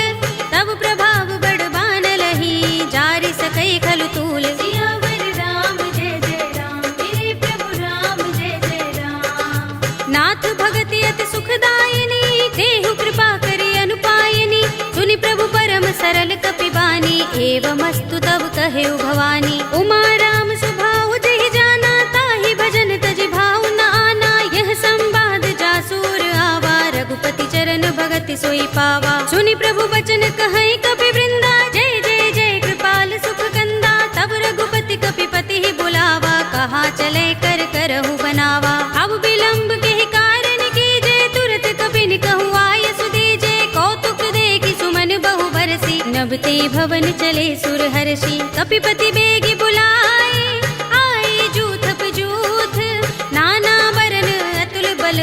तब प्रभाव बड़ बानलहि, जारि सकई खलु तूल। सियावर राम जय जय राम, मेरे प्रभु राम जय जय राम। नाथ भगति अति सुखदायिनी, देहु कृपा करि अनुपायिनी। सुनि प्रभु परम सरल कपि बानी, एवमस्तु तब कहेउ भवानी। उमा राम सुभाउ जहि जाना, ताहि भजन तजि भाउ न आना। यह संवाद जासूर आवा, रघुपति चरण भगति सोई पावा। सुनि प्रभु बचन कहै कपि वृंदा, जय जय जय कृपाल सुख कंदा। तब रघुपति कपिपति ही बुलावा, कहा चले कर करहु बनावा। अब विलंब के कारण कीजे, तुरत कपिन कहु आय सुदीजे। कौतुक देखि सुमन बहु बरसी, नभते भवन चले सुर हर्षि। कपिपति बेगी बुलाए, आए जूथप जूथ। नाना बरन अतुल बल,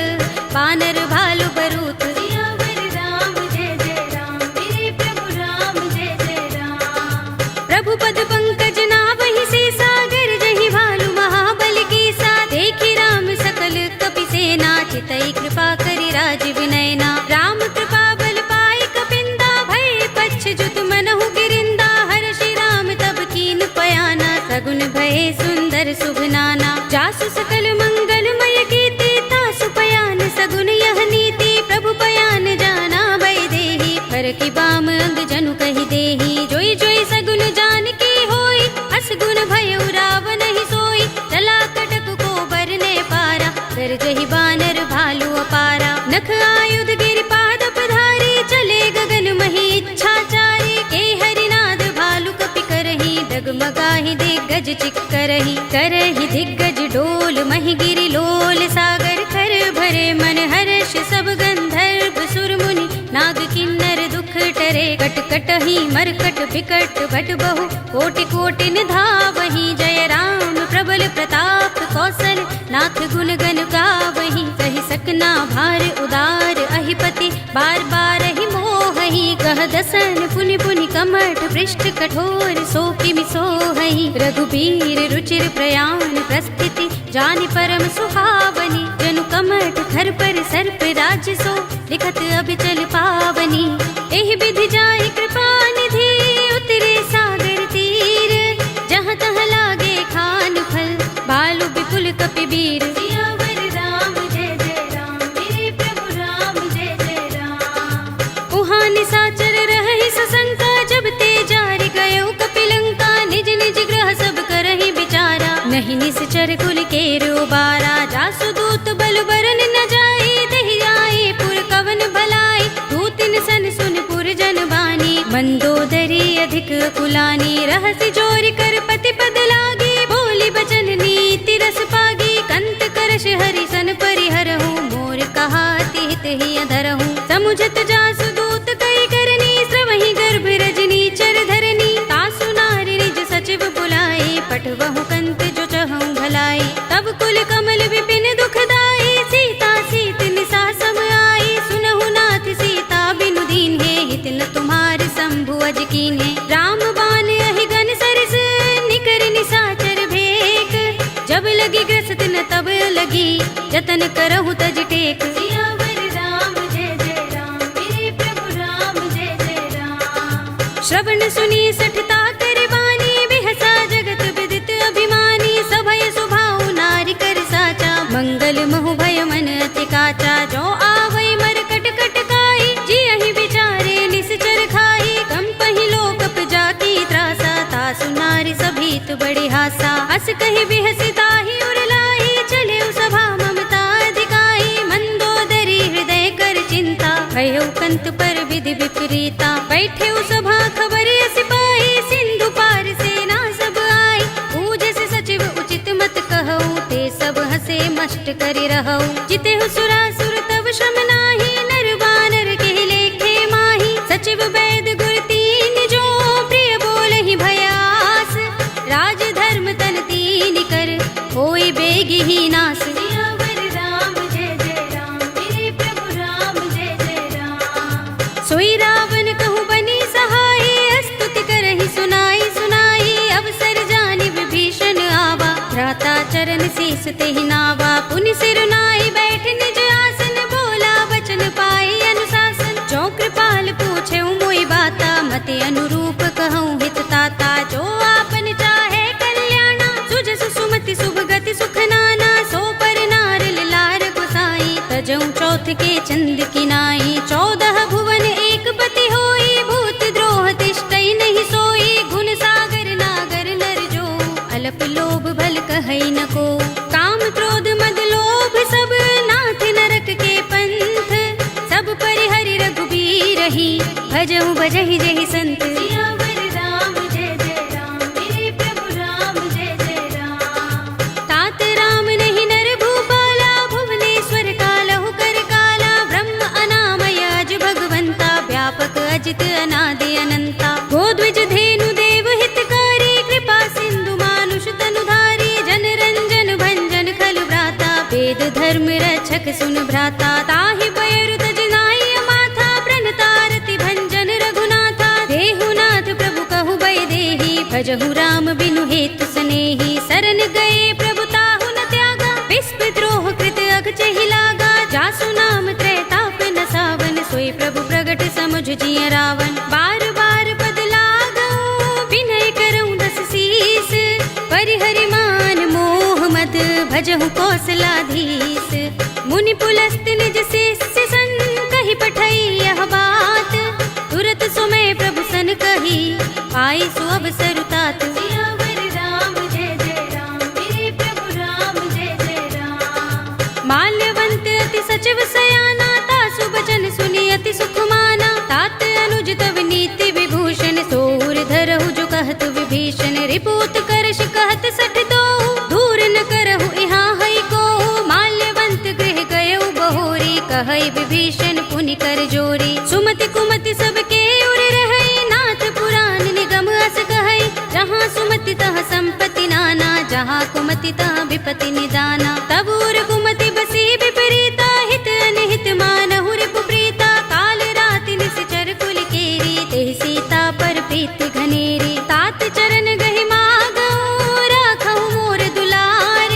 बानर भालु बरूथ। सियावर राम जय जय राम, मेरे प्रभु राम जय जय राम। प्रभु पद पंकज नावहि सीसा, गरजहि भालु महाबल कीसा। देखि राम सकल कपि सेना, चितई कृपा करि राज विनयना। राम कृपा बल पाई कपिंदा, भय पच्छ जुत मनहु गिरिंदा। हर्षि राम तब कीन पयाना, सगुन भये सुंदर शुभ नाना। जासु सकल मंगलमय कीर्ति, तासु पयान सगुन यह नीति। प्रभु पयान जाना भय देहि, फरकि बाम अंग जनु कहि देहि। जोई जोई सगुन जानकी होई, अस गुण भयउ रावण ही सोई। चला कटक को बरने पारा, गरजहि बानर भालु अपारा। नख आयुध गिरिपाद पधारी, चले गगन मही इच्छाचारी। के हरिनाद भालु कपि करहि, डगमगाहि दिग्गज चिक्करहि। करहि दिग्गज डोल महि गिरि लोल, सागर कर भरे मन हर्ष। सब गंधर्व सुर मुनि, नाग किन्नर दुख टरे। कट कटहि मरकट बिकट भट बहु, कोटि कोटि निधावहि। जय राम प्रबल प्रताप कौशल नाथ गुण गण गावहीं। कहि सकना भार उदार अहिपति बार बार ही मोहहि। कह दसन पुनि पुनि कमठ पृष्ठ कठोर सो किमि सोहहि। रघुबीर रुचिर प्रयाण प्रस्थिति जानि परम सुहावनी। जनु कमठ खर पर सर्प राज सो लिखत अभिचल पावनी। एहि विधि जाहि कृपा निधि उतरे सागर तीर। जहाँ तहाँ लागे खान फल भालु विपुल कपिबीर। सियावर राम जय जय राम मेरे प्रभु राम जय जय राम। उहाँ निशाचर रहहि सशंका जब ते जारि गयो कपिलंका। निज निज ग्रह सब करहि विचारा नहीं निश्चर कुल केरो बारा। जासु दूत बल बरन न जाई दहि आए पुर कवन भलाई। दूतिन सन सुन पुर जन बानी मंदोदरी अधिक कुलानी। रहसि जोरि कर पति पद लागी बोली बचन नीति रस पागी। कंत करश हरि सन परिहरहु मोर कहा तिहित ही अधरहु। समुझत जासु दूत कई करनी श्रवहि गर्भ रजनी चर धरनी। तासु नारि निज सचिव बुलाए पठवहु कंत जो चहु भलाई। तब कुल कमल विपिन दुखदाई सीता सीत निसा सम आई। सुनहु नाथ सीता बिनु दीन है हित न तुम्हार शंभु अज कीन्हे। राम बाण अहि गन सरस निकर निशाचर भेक। जब लगी ग्रसत न तब लगी जतन करहु तज टेक। सियावर राम जय जय राम मेरे प्रभु राम जय जय राम। श्रवण सुनी सठता कर बानी बिहसा जगत विदित अभिमानी। सभय सुभाउ नारी कर साचा मंगल महु भय मन अति काचा। जो आवै मर कट कट काई जियहि विचारे निश्चर खाई। कंपहि लोकप जाकी त्रासा तासु नारी सभीत बड़े हासा। हस कहि बिहसि ताहि उर लाई चले सभा ममता अधिकाई। मंदोदरी हृदय कर चिंता भयो कंत पर विधि विपरीता। बैठे सभा खबर सिपाही सिंधु पार सेना सब आई। पूजस सचिव उचित मत कहऊ ते सब हसे मष्ट करि रहऊ। जितेहु सुरासुर तब श्रम नाही नर बानर के लेखे माही। सचिव वैद गुर तीन जो प्रिय बोलहि भयास। राज धर्म तन तीन कर होई बेगी ही नास। सियावर राम जय जय राम मेरे प्रभु राम जय जय राम। सोई रावण कहु बनी सहाय स्तुति करहि सुनाई सुनाई। अवसर जानि विभीषण आवा भ्राता चरण शीस तेहि नावा। पुनि सिर नाई बैठ निज आसन बोला वचन पाई अनुशासन। जो कृपाल पूछे मोई बाता मते अनुरूप कहूँ हित ताता। जो आपन चाहे कल्याणा सुजस सुमति शुभ गति सुख नाना। सो पर नार लार गोसाई तजऊ चौथ के चंद किनाई। 14 भुवन एक पति होई भूत द्रोह तिष्ठई नहीं सोई। गुण सागर नागर नर जो अल्प लोभ भल कहई न को। काम क्रोध मद लोभ सब नाथ नरक के पंथ। सब परिहरि रघुबीर ही भजहु भजहि जहि संत। सियावर राम जय जय राम मेरे प्रभु राम जय जय राम। तात राम नहीं नर भूपाला भुवनेश्वर कालहु कर काला। ब्रह्म अनामय अज भगवंता व्यापक अजित अनादि अनंता। गोद्विज धेनु देव हितकारी कृपा सिंधु मानुष तनुधारी। जन रंजन भंजन खल भ्राता वेद धर्म रक्षक सुन भ्राता। ताहि पयरु तज नाई माथा प्रणतारति भंजन रघुनाथा। देहुनाथ प्रभु कहु बै देहि भजहु राम बिनु हेतु सनेहि। सरन गए प्रभु ताहु न त्यागा विस्प द्रोह कृत अगचहि लागा। जासु नाम त्रैताप न सावन सोई प्रभु प्रगट समुझ जिय रावण। बार बार पद लागऊ विनय करऊँ दस शीस। परिहरि मान मोह मद भजहु कौशलाधीश। मुनि पुलस्त निज शिष्य सन कहि पठई यह बात। तुरत सुमय प्रभु सन कही पाई सु अवसर तात। सियावर राम जय जय राम मेरे प्रभु राम जय जय राम। माल्यवंत अति सचिव सयाना तासु बचन सुनि अति सुख माना। तात अनुज तव नीति विभूषण सोर धरहु जो कहत विभीषण। रिपूत करश कहत सठ दो दूर न करहु इहाँ हई को। माल्यवंत गृह गयउ बहोरी कहई विभीषण पुनि कर जोरी। सुमति कुमति सबके उर रहई नाथ पुराण निगम अस कहई। जहाँ सुमति तह संपत्ति नाना जहाँ कुमति ता विपति निदाना। तब उर कुमति बसी विपरीता, हित अनहित मानहु रिपु प्रीता। काल राति निश्चर कुल केरी, तेहि सीता पर प्रीति घनेरी। तात चरण गहि मागहु, राखहु मोर दुलार।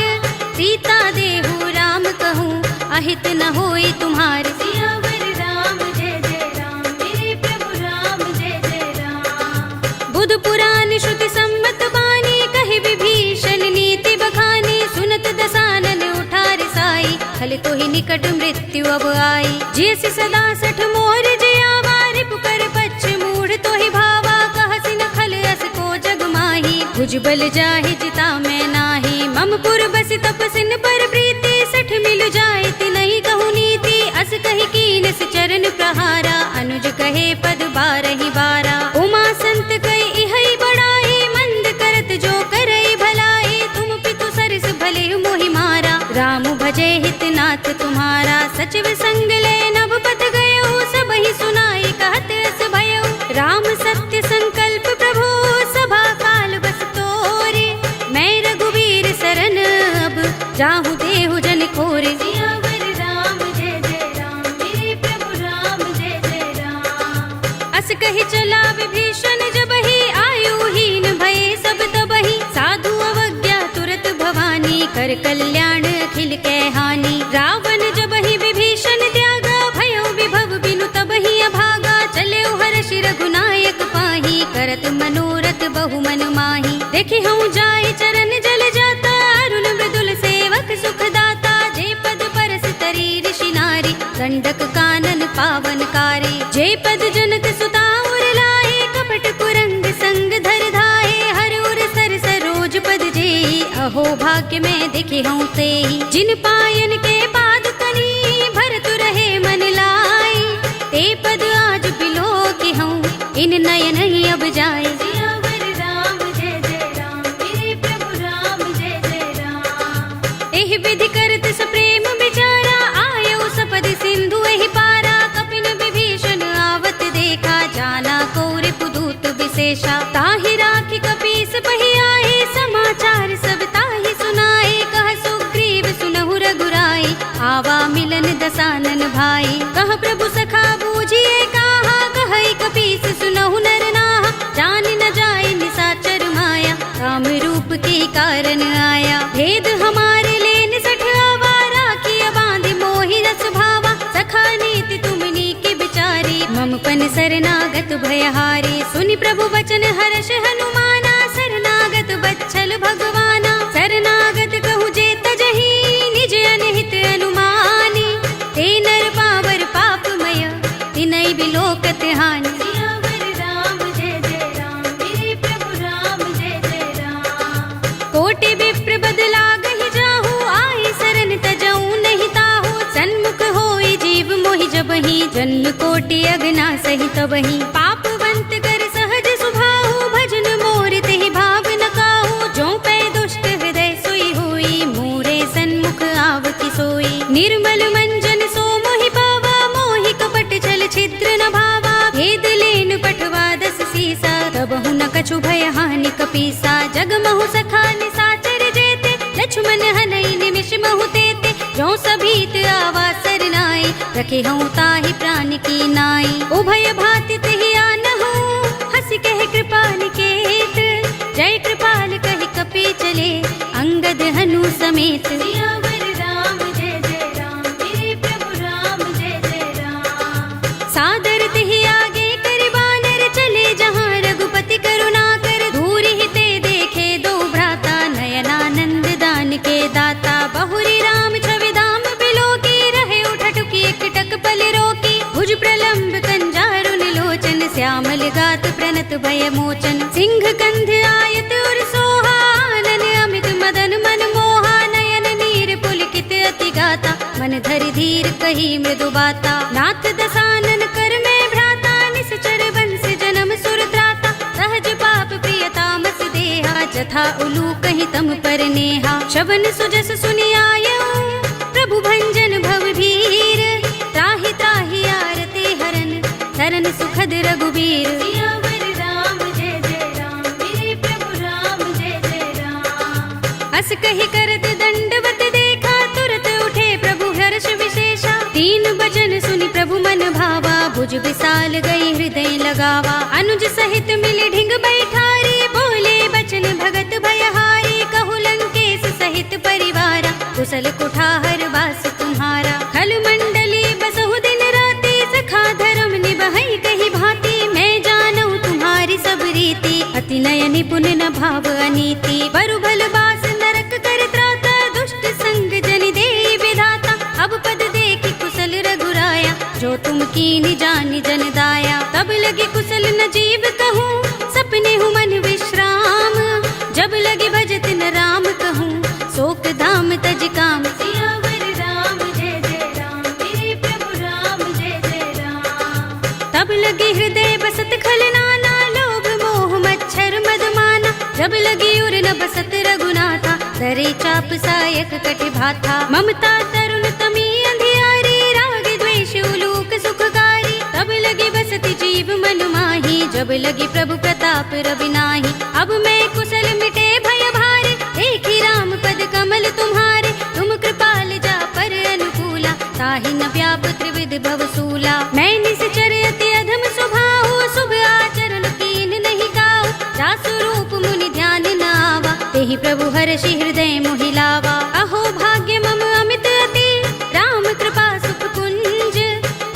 सीता देहु राम कहूँ, अहित न होई तुम्हार। सियावर राम जय जय राम, मेरे प्रभु राम जय जय राम। बुध पुराण श्रुति सम्मत बानी, कहि विभीषण नीति बखानी। सुनत दसानन उठार साई, खल तो ही निकट मृत्यु अब आई। जियसि सदा सठ मोर जियावा, रिपु कर पच्छ मूढ़ तो ही भावा। कहसि न खल अस को जग माही, भुजबल जाहि जिता मैं नाही। मम पुर बसि तपसिन पर प्रीति, सठ मिल जाए तिनहि कहु नीति। अस कहि कीनस चरण प्रहारा, अनुज कहे पद बारहि बारा। उमा संत कहि इहै बड़ाई, मंद करत जो करई भलाई। तुम पितु सरस भले मोहि मारा, राम भजे हित नाथ तुम्हारा। सचिव संग ले नभ पत गयो, सबहि सुनाई कहत अस भयो। राम सत्य संकल्प प्रभु, सभा काल बस तोरे। मैं रघुवीर सरन अब, जाहु देहु जन खोरे। सियावर राम जय जय राम, मेरे प्रभु राम जय जय राम। अस कहि चला विभीषण जबहि, आयुहीन भये सब तबहि। साधु अवज्ञा तुरत भवानी, कर कल्याण अखिल कै हानि। रावण जबहि विभीषण त्यागा, भयो विभव बिनु तबहि अभागा। चले हर्षि रघुनायक पाही, करत मनोरथ बहु मन माही। देखि हूँ जाय चरण जल जाता, अरुण मृदुल सेवक सुख दाता। जे पद परस तरी ऋषि नारी, गंडक कानन पावन कारी। जे पद जनक सुता उर लाए, कपट कुरंग संग धर धाये। हर उर सर सरोज पद जेई, अहो भाग्य में दिखे हूँ तेई। जिन पायन के पाद कनी, भरत रहे मन लाई। ते पद आज बिलो की हूँ, इन नयन ही अब जाए। सियावर राम जय जय राम, मेरे प्रभु राम जय जय राम। एहि विधि करत सप्रेम विचारा, आयो सपद सिंधु एहि पारा। कपिन विभीषण आवत देखा, जाना को रिपुदूत विशेषा। ताहि राखी कपीस पहि आए, समाचार सब ताहि सुनाए। कह सुग्रीव सुनहु रघुराई, आवा मिलन दसानन भाई। कह प्रभु सखा बूझिए कहा, कहई कपीस सुनहु नर नाहा। जान न जाए निसाचर माया, काम रूप के कारण आया। भेद हमारे लेन सठ आवा, राखिया बांधि मोहि रस भावा। सखा नीति तुमनी के बिचारी, मम पन शरणागत भयहारी। सुनि प्रभु वचन हर्ष हनुमाना, शरणागत बच्छल भगवाना। शरणागत कहु जे तजहि, निज अनहित अनुमानी। ते नर पावर पापमय, तिनहि बिलोकत हानि। सियावर राम जय जय राम, मेरे प्रभु राम जय जय राम। कोटि विप्र बदला गहि जाहु, आई शरण तजऊ नहीं ताहु। सन्मुख होई जीव मोहि जबहि, जन्म कोटि अगना सहि तबहि। पापवंत कर सहज सुभाहु, भजन मोर तेहि भाव न काहू। जो पै दुष्ट हृदय सोई होई, मोरे सन्मुख आवति सोई। निर्मल मंजन सो मोहि पावा, मोहि कपट छल छिद्र न भावा। भेद लेन पठवा दस सीसा, तबहु न कछु भय हानि कपीसा। जग महु सखा निसाचर जेते, लक्ष्मण हनई निमिष महु तेते। जो सभीत आवा सरनाई, रखे हूँ ताहि प्राण की नाई। उभय भाति तेहि आनहु, हंसि कहे कृपाल केत। जय कृपाल कहि कपि चले, अंगद हनु समेत। सियावर राम जय जय राम, मेरे प्रभु राम जय जय राम। सादर तेहि आगे कर बानर, चले जहाँ रघुपति करुणा कर। दूर ही ते देखे दो भ्राता, नयनानंद दान के दाता। बहुरी राम छवि धाम बिलो की, रहे उठटुकी एकटक पल रोकी। भुज प्रलंब कंजारुन लोचन, श्यामल गात प्रणत भय मोचन। सिंह कंध आयत उर सोहा, आनन अमित मदन मन मोहा। नयन नीर पुलकित अति गाता, मन धरि धीर कही मृदु बाता। नाथ दसानन कर में भ्राता, निश्चर बंस जन्म सुर त्राता। सहज पाप प्रिय तामस देहा, जथा उलू कहि तम पर नेहा। शवन सुजस सुनि आयो, प्रभु भंजन भव भीर। त्राहि त्राहि आरती हरन, शरण सुखद रघुबीर। सियावर राम जय जय राम, मेरे प्रभु राम जय जय राम। हस कही करत दंडवत देखा, तुरत उठे प्रभु हर्ष विशेषा। तीन बचन सुनि प्रभु मन भावा, भुज विशाल गई हृदय लगावा। अनुज सहित मिले ढिंग बैठारी, बोले बचन भगत भयहारी। कहु लंकेश सहित परिवारा, कुशल कुठार वास तुम्हारा। खल मंडली बसहु दिन राति, सखा धर्म निबहै कही भांति। मैं जानऊ तुम्हारी सब रीति, अति नय निपुण न भाव अनीति। बरु भल बास नरक कर त्राता, दुष्ट संग जनि देई विधाता। अब पद देखि कुशल रघुराया, जो तुम कीनि जानि जन दाया। तब लगे कुशल न जीव कहूँ, सपने हूँ मन विश्राम। जब लगे भजत न राम कहूँ, शोक धाम तज काम। सियावर राम जय जय राम, मेरे प्रभु राम जय जय राम। तब लगे हृदय बसत खल नाना, लोभ मोह मच्छर मद माना। जब लगी उर न बसत रघुनाथा, धरे चाप सायक कटि भाथा। ममता तरुण तमी अंधियारी, राग द्वेष उलूक सुखकारी। तब लगे बसति जीव मन माही, जब लगी प्रभु प्रताप रवि नाही। अब मैं कुशल मिटे भय भारे, देखी राम पद कमल तुम्हारे। तुम कृपाल जा पर अनुकूला, ताहि न व्याप त्रिविध भवसूला। मैं निश्चर अति अधम स्वभाव, शुभ आचरण कीन नहीं गाओ। जासु रूप मुनि ध्यान न आवा, तेहि प्रभु हर्षि हृदय मोहि लावा। अहो भाग्य मम अमित अति, राम कृपा सुख कुंज।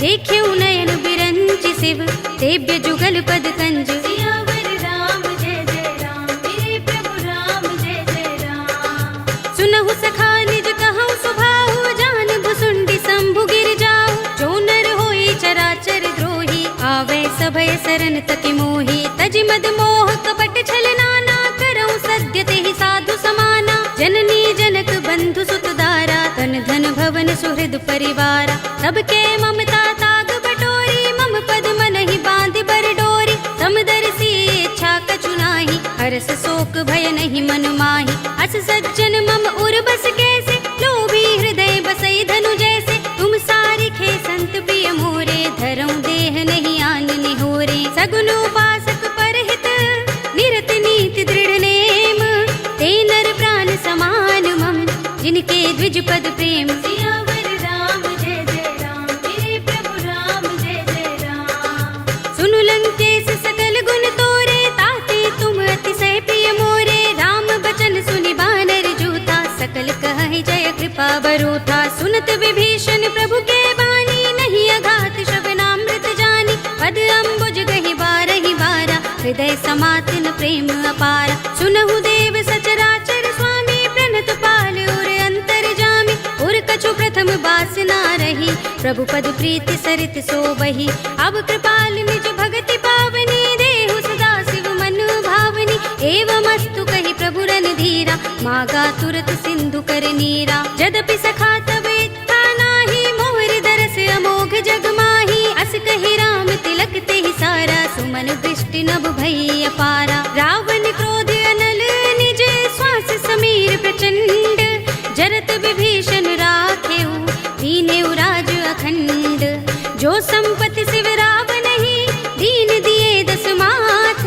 देख्यऊ नयन बिरंचि शिव, सेव्य जुगल पद कंज। सियावर राम जय जय राम, मेरे प्रभु राम जय जय राम। सुनहु सखा निज कहऊँ सुभाहु, जान भुसुंडी शंभु गिर जाऊ। जो नर होई चराचर द्रोही, आवे सभय सरन तकि मोही। तज मद मोह कपट छल नाना, करऊँ सद्य तेहि साधु समाना। जननी जनक बंधु सुत दारा, तन धन भवन सुहृद परिवारा। सबके ममता ताग बटोरी, मम पद मनहि बांधि बर डोरी। समदर्शी इच्छा कछु नाही, हरस शोक भय नहीं मन माही। अस सज्जन मम उर बस कैसे, लोभी हृदय बसई धनु जैसे। तुम सारिखे संत प्रिय मोरे, धरऊँ देह नहीं आन निहोरे। सगुन उपासक परहित, निरत नीति दृढ़ नेम। ते नर प्राण समान मम, जिनके द्विज पद प्रेम। सियावर राम जय जय राम, मेरे प्रभु राम जय जय राम। सुनु लंकेश सकल गुण तोरे, ताते तुम अतिशय प्रिय मोरे। राम बचन सुनि बानर जूथा, सकल कहहि जय कृपा बरूथा। सुनत विभीषण प्रभु के बानी, नहीं अघात श्रवणामृत जानी। पद अम्बुज गहि बारहि बारा, हृदय समात न प्रेम अपारा। सुनहु देव सचराचर स्वामी, प्रणत पाल उर अंतर जामी। उर कछु प्रथम बासना रही, प्रभु पद प्रीति सरित सोबही। अब कृपाल निज भगति पावनी, देहु सदा शिव मन भावनी। एवमस्तु कहि प्रभु रणधीरा, मागा तुरत सिंधु कर नीरा। यद्यपि सखा तब इत्था नाही, मोहर दरस अमोघ जग माही। अस कहि राम तिलक तेहि सारा, सुमन वृष्टि नभ भई अपारा। रावण क्रोध अनल निज, श्वास समीर प्रचंड। जरत विभीषण राखेऊ, दीनेऊ राज अखंड। जो संपत्ति शिव रावण ही, दीन दिए दस माथ।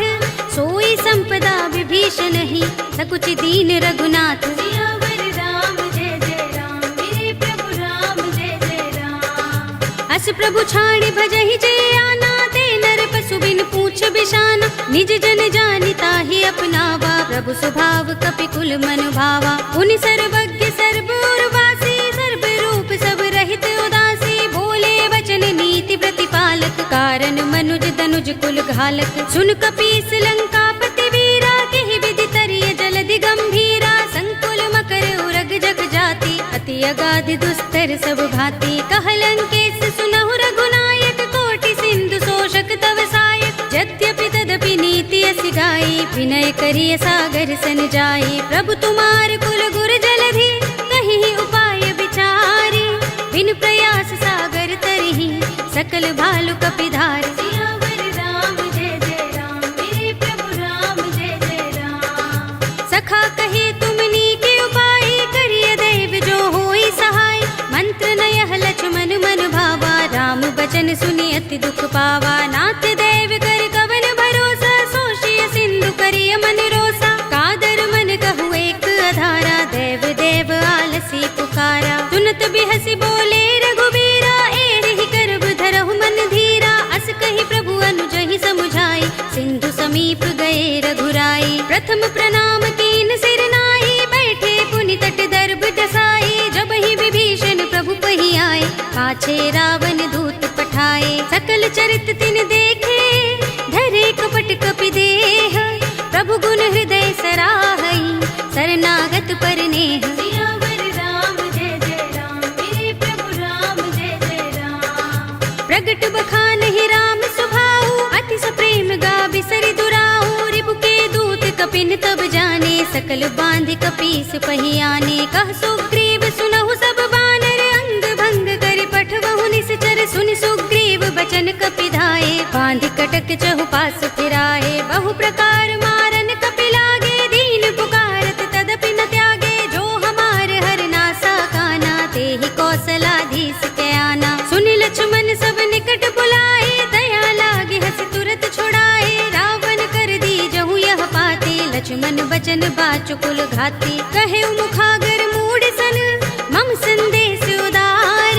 सोई संपदा विभीषण ही, सकुच दीन रघुनाथ। सियावर राम जय जय राम, मेरे प्रभु राम जय जय राम। अस प्रभु छाड़ भजहि जय आना, ते नर पशु बिन पूछ बिशाना। निज जन जानि ताहि अपनावा, प्रभु स्वभाव कपि कुल मन भावा। पुनि सर्वज्ञ सर्व उर्वासी, सर्व रूप सब रहित उदासी। बोले वचन नीति प्रतिपालक, कारण मनुज तनुज कुल घालक। सुन कपीस लंकापति वीरा, केहि विधि तरिय जलधि गंभीरा। संकुल मकर उरग जग जाति, अति अगाध दुस्तर सब भांति। कह लंकेश सुनहु रघुनायक, कोटि सिंधु शोषक तव सायक। यद्यपि तदपि नीति अस गाई, विनय करिय सागर सन जाई। प्रभु तुम्हार कुल गुर जलधि, कहीं उपाय विचारी। बिन प्रयास सागर तरही, सकल भालु कपिधार। सियावर राम जय जय राम, मेरे प्रभु राम जय जय राम। सखा कहे तुमनी के उपाय, करिय दैव जो होई सहाय। मंत्र नयह लक्ष्मण मन भावा, राम बचन सुनि अति दुख पावा। नाथ दैव कर कवन भरोसा, सोषिय सिंधु करिय मन रोसा। कादर मन कहु एक अधारा, पाछे रावण दूत पठाए, सकल चरित तिन देखे, धरे कपट कपि देह, प्रभु गुण हृदय सराहई, शरणागत पर नेह। सियावर राम जय जय राम, मेरे प्रभु राम जय जय राम। प्रगट बखान ही राम सुभाऊ, अति सप्रेम गा बिसरि दुराऊ, रिपु के दूत कपिन तब जाने, सकल बांध कपीस पहियाने। कह सुग्रीव सुनहु सब बानर, अंग भंग कर पठवहु निश्चर, सुनि सुग्रीव बचन कपि धाये, बांध कटक चहुपास फिराए। बहु प्रकार मारन कपि लागे, दीन पुकारत तदपि न त्यागे, जो हमार हर नासा काना, तेहि कौशलाधीश के आना। सुनि लक्ष्मण सब निकट बुलाए, दया लागे हंस तुरत छुड़ाए, रावण कर दी जहु यह पाते, लक्ष्मण बचन बाचुकुल घाती। कहे मुखागर मूढ़ सन, मम संदेश उदार,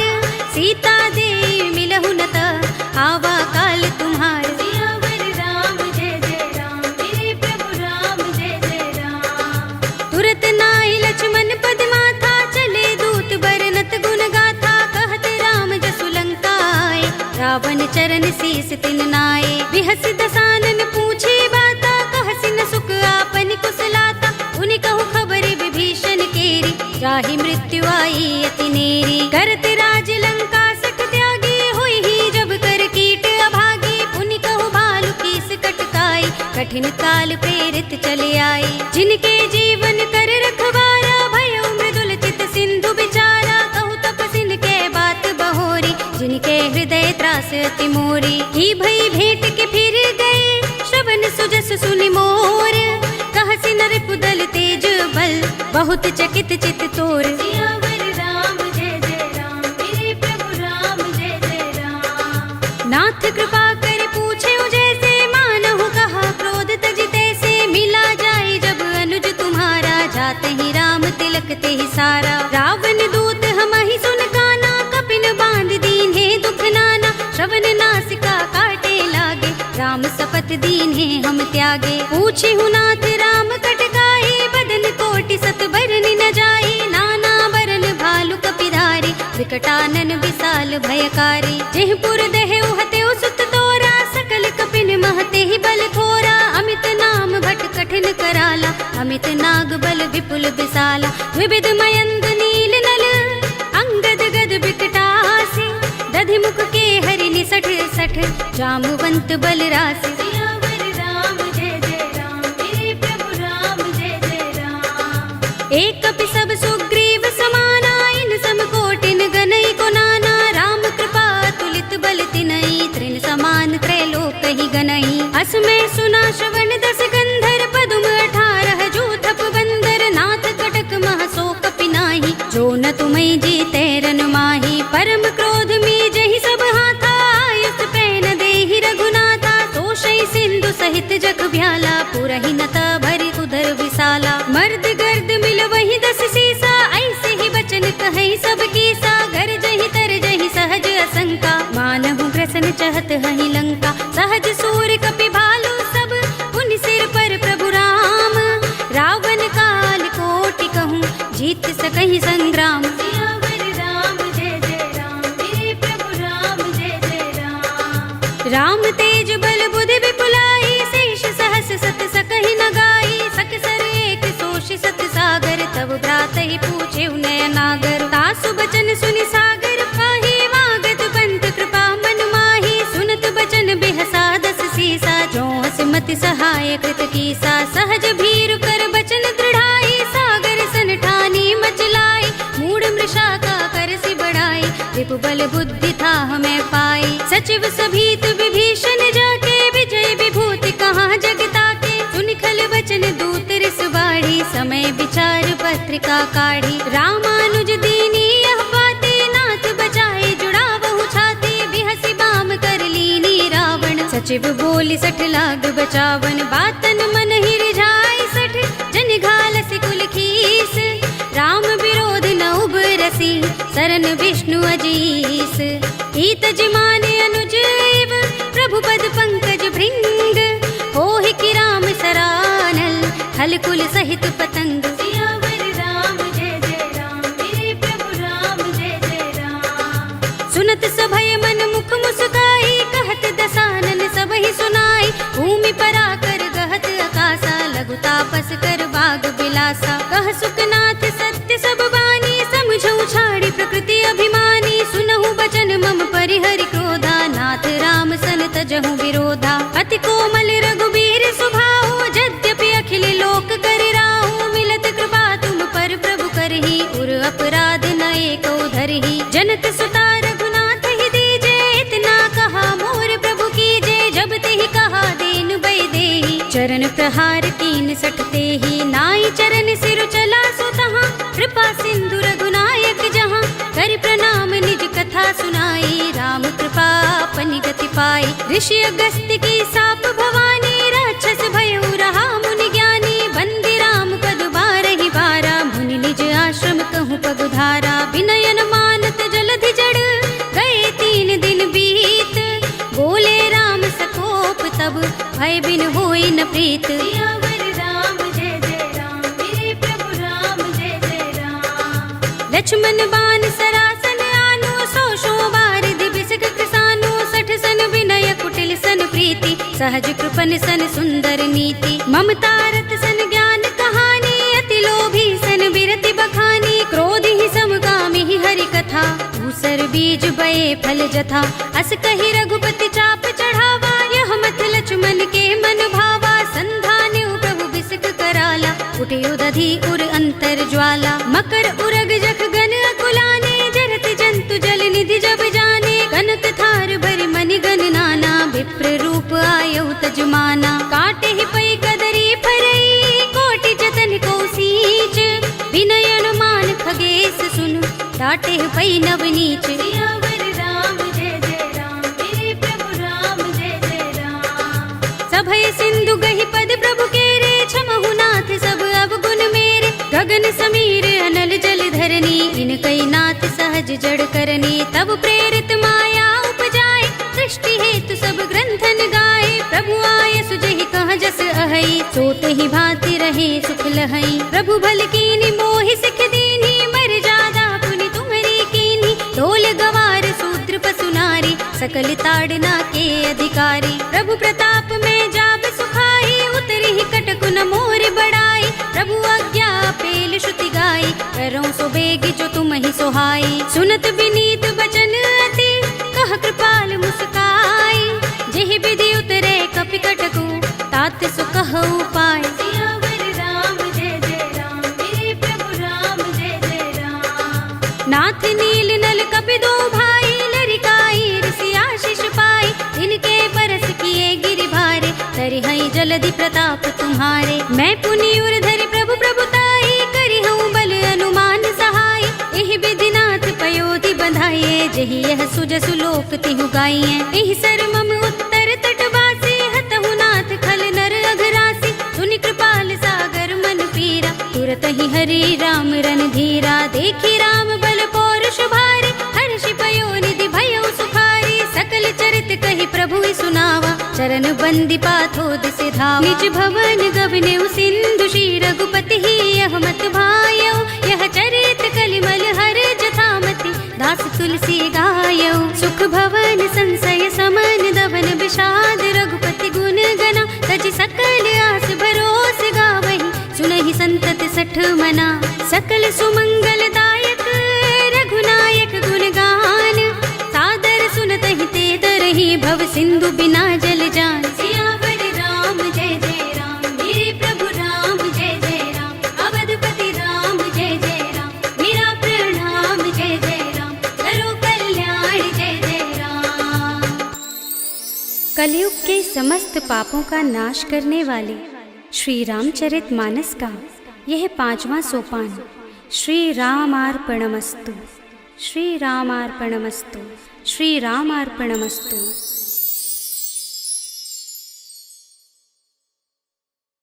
सीता दे मिलहु न त, आवा काल तुम्हार। सियावर राम जय जय राम, मेरे प्रभु राम जय जय राम। तुरत नाई लक्ष्मण पद माथा, चले दूत बरनत गुण गाथा, कहत राम जसु लंका आए, रावण चरण शीस तिन नाए। बिहस दसानन पूछे बाता, कहसि न सुख आपन कुशलाता, उनि कहु खबर विभीषण केरी, जाहि मृत्यु आई अति नेरी। करत राज लंका सठ त्यागी, हुई ही जब कर कीट अभागी, पुनि कहु भालु कीस कटकाई, कठिन काल प्रेरित चले आई। जिनके जीवन कर रखवारा, भयो मृदुल चित सिंधु बिचारा, कहु तपसिन के बात बहोरी, जिनके हृदय त्रास अति मोरी। की भई भेंट के फिर गए, श्रवण सुजस सुनि मोर, कहसि नर पुदल तेज बल, बहुत चकित चित तोर। सियावर राम जय जय राम, मेरे प्रभु राम जय जय राम। नाथ कृपा कर पूछे जैसे, मानहु कहा क्रोध तज तैसे, मिला जाए जब अनुज तुम्हारा, जाते ही राम तिलक ते ही सारा। रावण दूत हम ही सुन काना, कपिन बांध दीन्हे दुख नाना, श्रवण नासिका काटे लागे, राम सपत दीन्हे हम त्यागे। पूछे नाथ राम कटकाई, बदन कोटि सत बरन न जाई, नाना बरन भालु कपिधारी, विकटानन विशाल भयकारी। जेहपुर दहेउ हतेउ सुत तोरा, सकल कपिन महते ही बल थोरा, अमित नाम भट कठिन कराला, अमित नाग बल विपुल विशाला। विविध मयंद नील नल, अंगद गद बिकटासी, दधि मुख के हरि निसठ सठ, जामुवंत बल रासि। सियावर राम जय जय राम, मेरे प्रभु राम जय जय राम। एक कपि सब सुग्रीव समाना, इन सम कोटिन गनई को नाना, राम कृपा तुलित बल तिनई, तृण समान त्रैलोक ही गनई। असमय सुना श्रवण दस गंधर, पदुम 18 जूथप बंदर, नाथ कटक मह सो कपि नाही, जो न तुम्हें जीते रन माही। परम क्रोध में जहि सब हाथा, आयुष पैन देहि रघुनाथा, तोषई सिंधु सहित जग भ्याला, पुरहि नता भरि उदर विशाला। मर्द गर्द मिल वही 10 सीसा, ऐसे ही बचन कहीं सब कीसा, घर जहि तर जहि सहज असंका, मानहु ग्रसन चहत हहि लंका। सहज सूर कपि भालु सब, पुनि सिर पर प्रभु राम, रावण काल कोटि कहूँ, जीत सकहि संग्राम। सियावर राम जय जय राम, मेरे प्रभु राम जय जय राम। राम तेज बल बुद्धि विपुलाई, शेष सहस सत सकहि न गाई, सकसर एक सोषि सत सागर, तब भ्रात ही पूछे नय नागर। तासु बचन सुनि सागर पाही, मागत पंत कृपा मन माही, सुनत बचन बिहसा 10 सीसा, जो हसमति सहाय कृत कीसा। सहज भीरु कर बचन दृढ़ाई, सागर सन ठानी मचलाई, मूढ़ मृषा का कर सि बढ़ाई, रिपु बल बुद्धि था हमें पाई। सचिव सभीत विभीषण जाके, विजय विभूति कहाँ जगता के, सुनि खल बचन दूत रिस बाढ़ी, समय विचार पत्रिका काढ़ी। रामानुज दीनी यह बाते, नाथ बचाए जुड़ा बहु छाते, बिहसि बाम कर लीनी रावण, सचिव बोली 60 लाग बचावन। बातन मन ही रिझाई 60, जन घालसि कुल खीस, राम विरोध न उबरसी, सरन विष्णु अजीस। ईत जिमाने अनुज एव, प्रभु पद पंकज भृंग, होहि कि राम सरानल, हल कुल सहित पतंग। सियावर राम जय जय राम, मेरे प्रभु राम जय जय राम। सुनत करहु विरोधा। अति कोमल रघुबीर स्वभाव, यद्यपि अखिल लोक कर राहु। मिलत कृपा तुम पर प्रभु करही, उर अपराध न एको धरही। जनत सुता रघुनाथ ही दीजे, इतना कहा मोर प्रभु कीजे। जब तेहि कहा दीन बय देहि, चरण प्रहार कीन सठते ही। नाई चरण सिर चला सो तहाँ, कृपा सिंधु रघुनायक जहाँ। कर प्रणाम निज कथा सुनाई, राम कृपा अपनी गति पाई। ऋषि अगस्त्य की साप भवानी, राक्षस भयउ रहा मुनि ज्ञानी। बंदी राम पद बारहि बारा, मुनि निज आश्रम कहूँ पगुधारा। विनयन मानत जलधि जड़, गए 3 दिन बीत। बोले राम सकोप तब, भय बिन होई न प्रीत। सियावर राम जय जय राम, मेरे प्रभु राम जय जय राम। लक्ष्मण बान सरासन आनो, 100 बार दिबिसक कृसानो। 60 सन विनय कुटिल सन प्रीति, सहज कृपन सन सुंदर नीति। ममता रत सन ज्ञान कहानी, अति लोभी सन बिरति बखानी। क्रोध ही समगामी ही हरि कथा, दूसर बीज बये फल जथा। अस कहि रघुपति चाप चढ़ावा, यह मत लक्ष्मण के मन भावा। संधान्यु प्रभु बिसक कराला, कुटियो दधि उर अंतर ज्वाला। मकर उरग जख गन अकुलाने, जरत जंतु जल निधि जब जाने। कनक थार भरि मनि गन नाना, विप्र रूप आयउ तजमाना। काटे ही पै कदरी फरई, कोटि जतन को सींच। विनयन मान खगेश सुन, डाटे ही पै नवनीच। सियावर राम जय जय राम, मेरे प्रभु राम जय जय राम। सभय सिंधु गहि पद प्रभु केरे, क्षमहु नाथ सब अवगुण मेरे। गगन समीर अनल जल धरनी, इनकई नाथ सहज जड़ करनी। तब प्रेरित माया उपजाए, सृष्टि हेतु सब ग्रंथन गाए। प्रभु आय सुजहि कह जस अहै, सोत ही भांति रहे सुख लहै। प्रभु भल कीनी मोहि सिख दीनी, मर जादा पुनि तुम्हरी कीनी। ढोल गवार शूद्र पशु नारी, सकल ताड़ना के अधिकारी। प्रभु प्रताप में जाब सुखाई, उतरी ही कटकु न मोर बड़ाई। प्रभु आज्ञा पेल श्रुति गाई, करऊं सो बेग जो तुम ही सोहाई। सुनत विनीत बचन अति, कह कृपाल मुस्काई। जेहि विधि उतरे कपि कटकु, तात सो कहु पाय। सियावर राम जय जय राम, मेरे प्रभु राम जय जय राम। नाथ नील नल कपि दो भाई, लरिकाई ऋषि आशीष पाई। जिनके परस किए गिरि भारे, तरिहै जलधि प्रताप तुम्हारे। मैं पुनि उर धरि प्रभु प्रभुताई, करिहऊँ बल अनुमान सहाय। एहि विधि नाथ पयोधि बंधाइए, जेहि यह सुजसु लोक तिहु गाइए। एहि सर मम उत्तर तटवासी, हतहु नाथ खल नर अघरासी। सुनि कृपाल सागर मन पीरा, तुरत ही हरि राम रन धीरा। देखी राम बल पौरुष भारी, हर्षि पयो निधि भयउ सुखारी। सकल चरित कहि प्रभु सुनावा, चरण बंदी पाथोद से धावा। निज भवन गवनेउ सिंधु, श्री रघुपति ही यह मत भायउ। यह चरित कलिमल हर जथामति, दास तुलसी गायउ। सुख भवन संशय समन, दवन विषाद रघुपति गुण गना। तजि सकल आस भरोस गावहि, सुनहि संतत सठ मना। सकल सुमंगल दायक रघुनायक गुण गान, सादर सुनतहि ते तरहि भव सिंधु बिना जल जान। सियावर राम जय जय राम, मेरे प्रभु राम जय जय राम। अवधपति राम जय जय राम, मेरा प्रणाम जय जय राम। करो कल्याण जय जय राम। कलयुग के समस्त पापों का नाश करने वाले श्री रामचरित मानस का यह 5वां सोपान श्री रामार्पणमस्तु, श्री रामार्पणमस्तु, श्री रामार्पणमस्तु।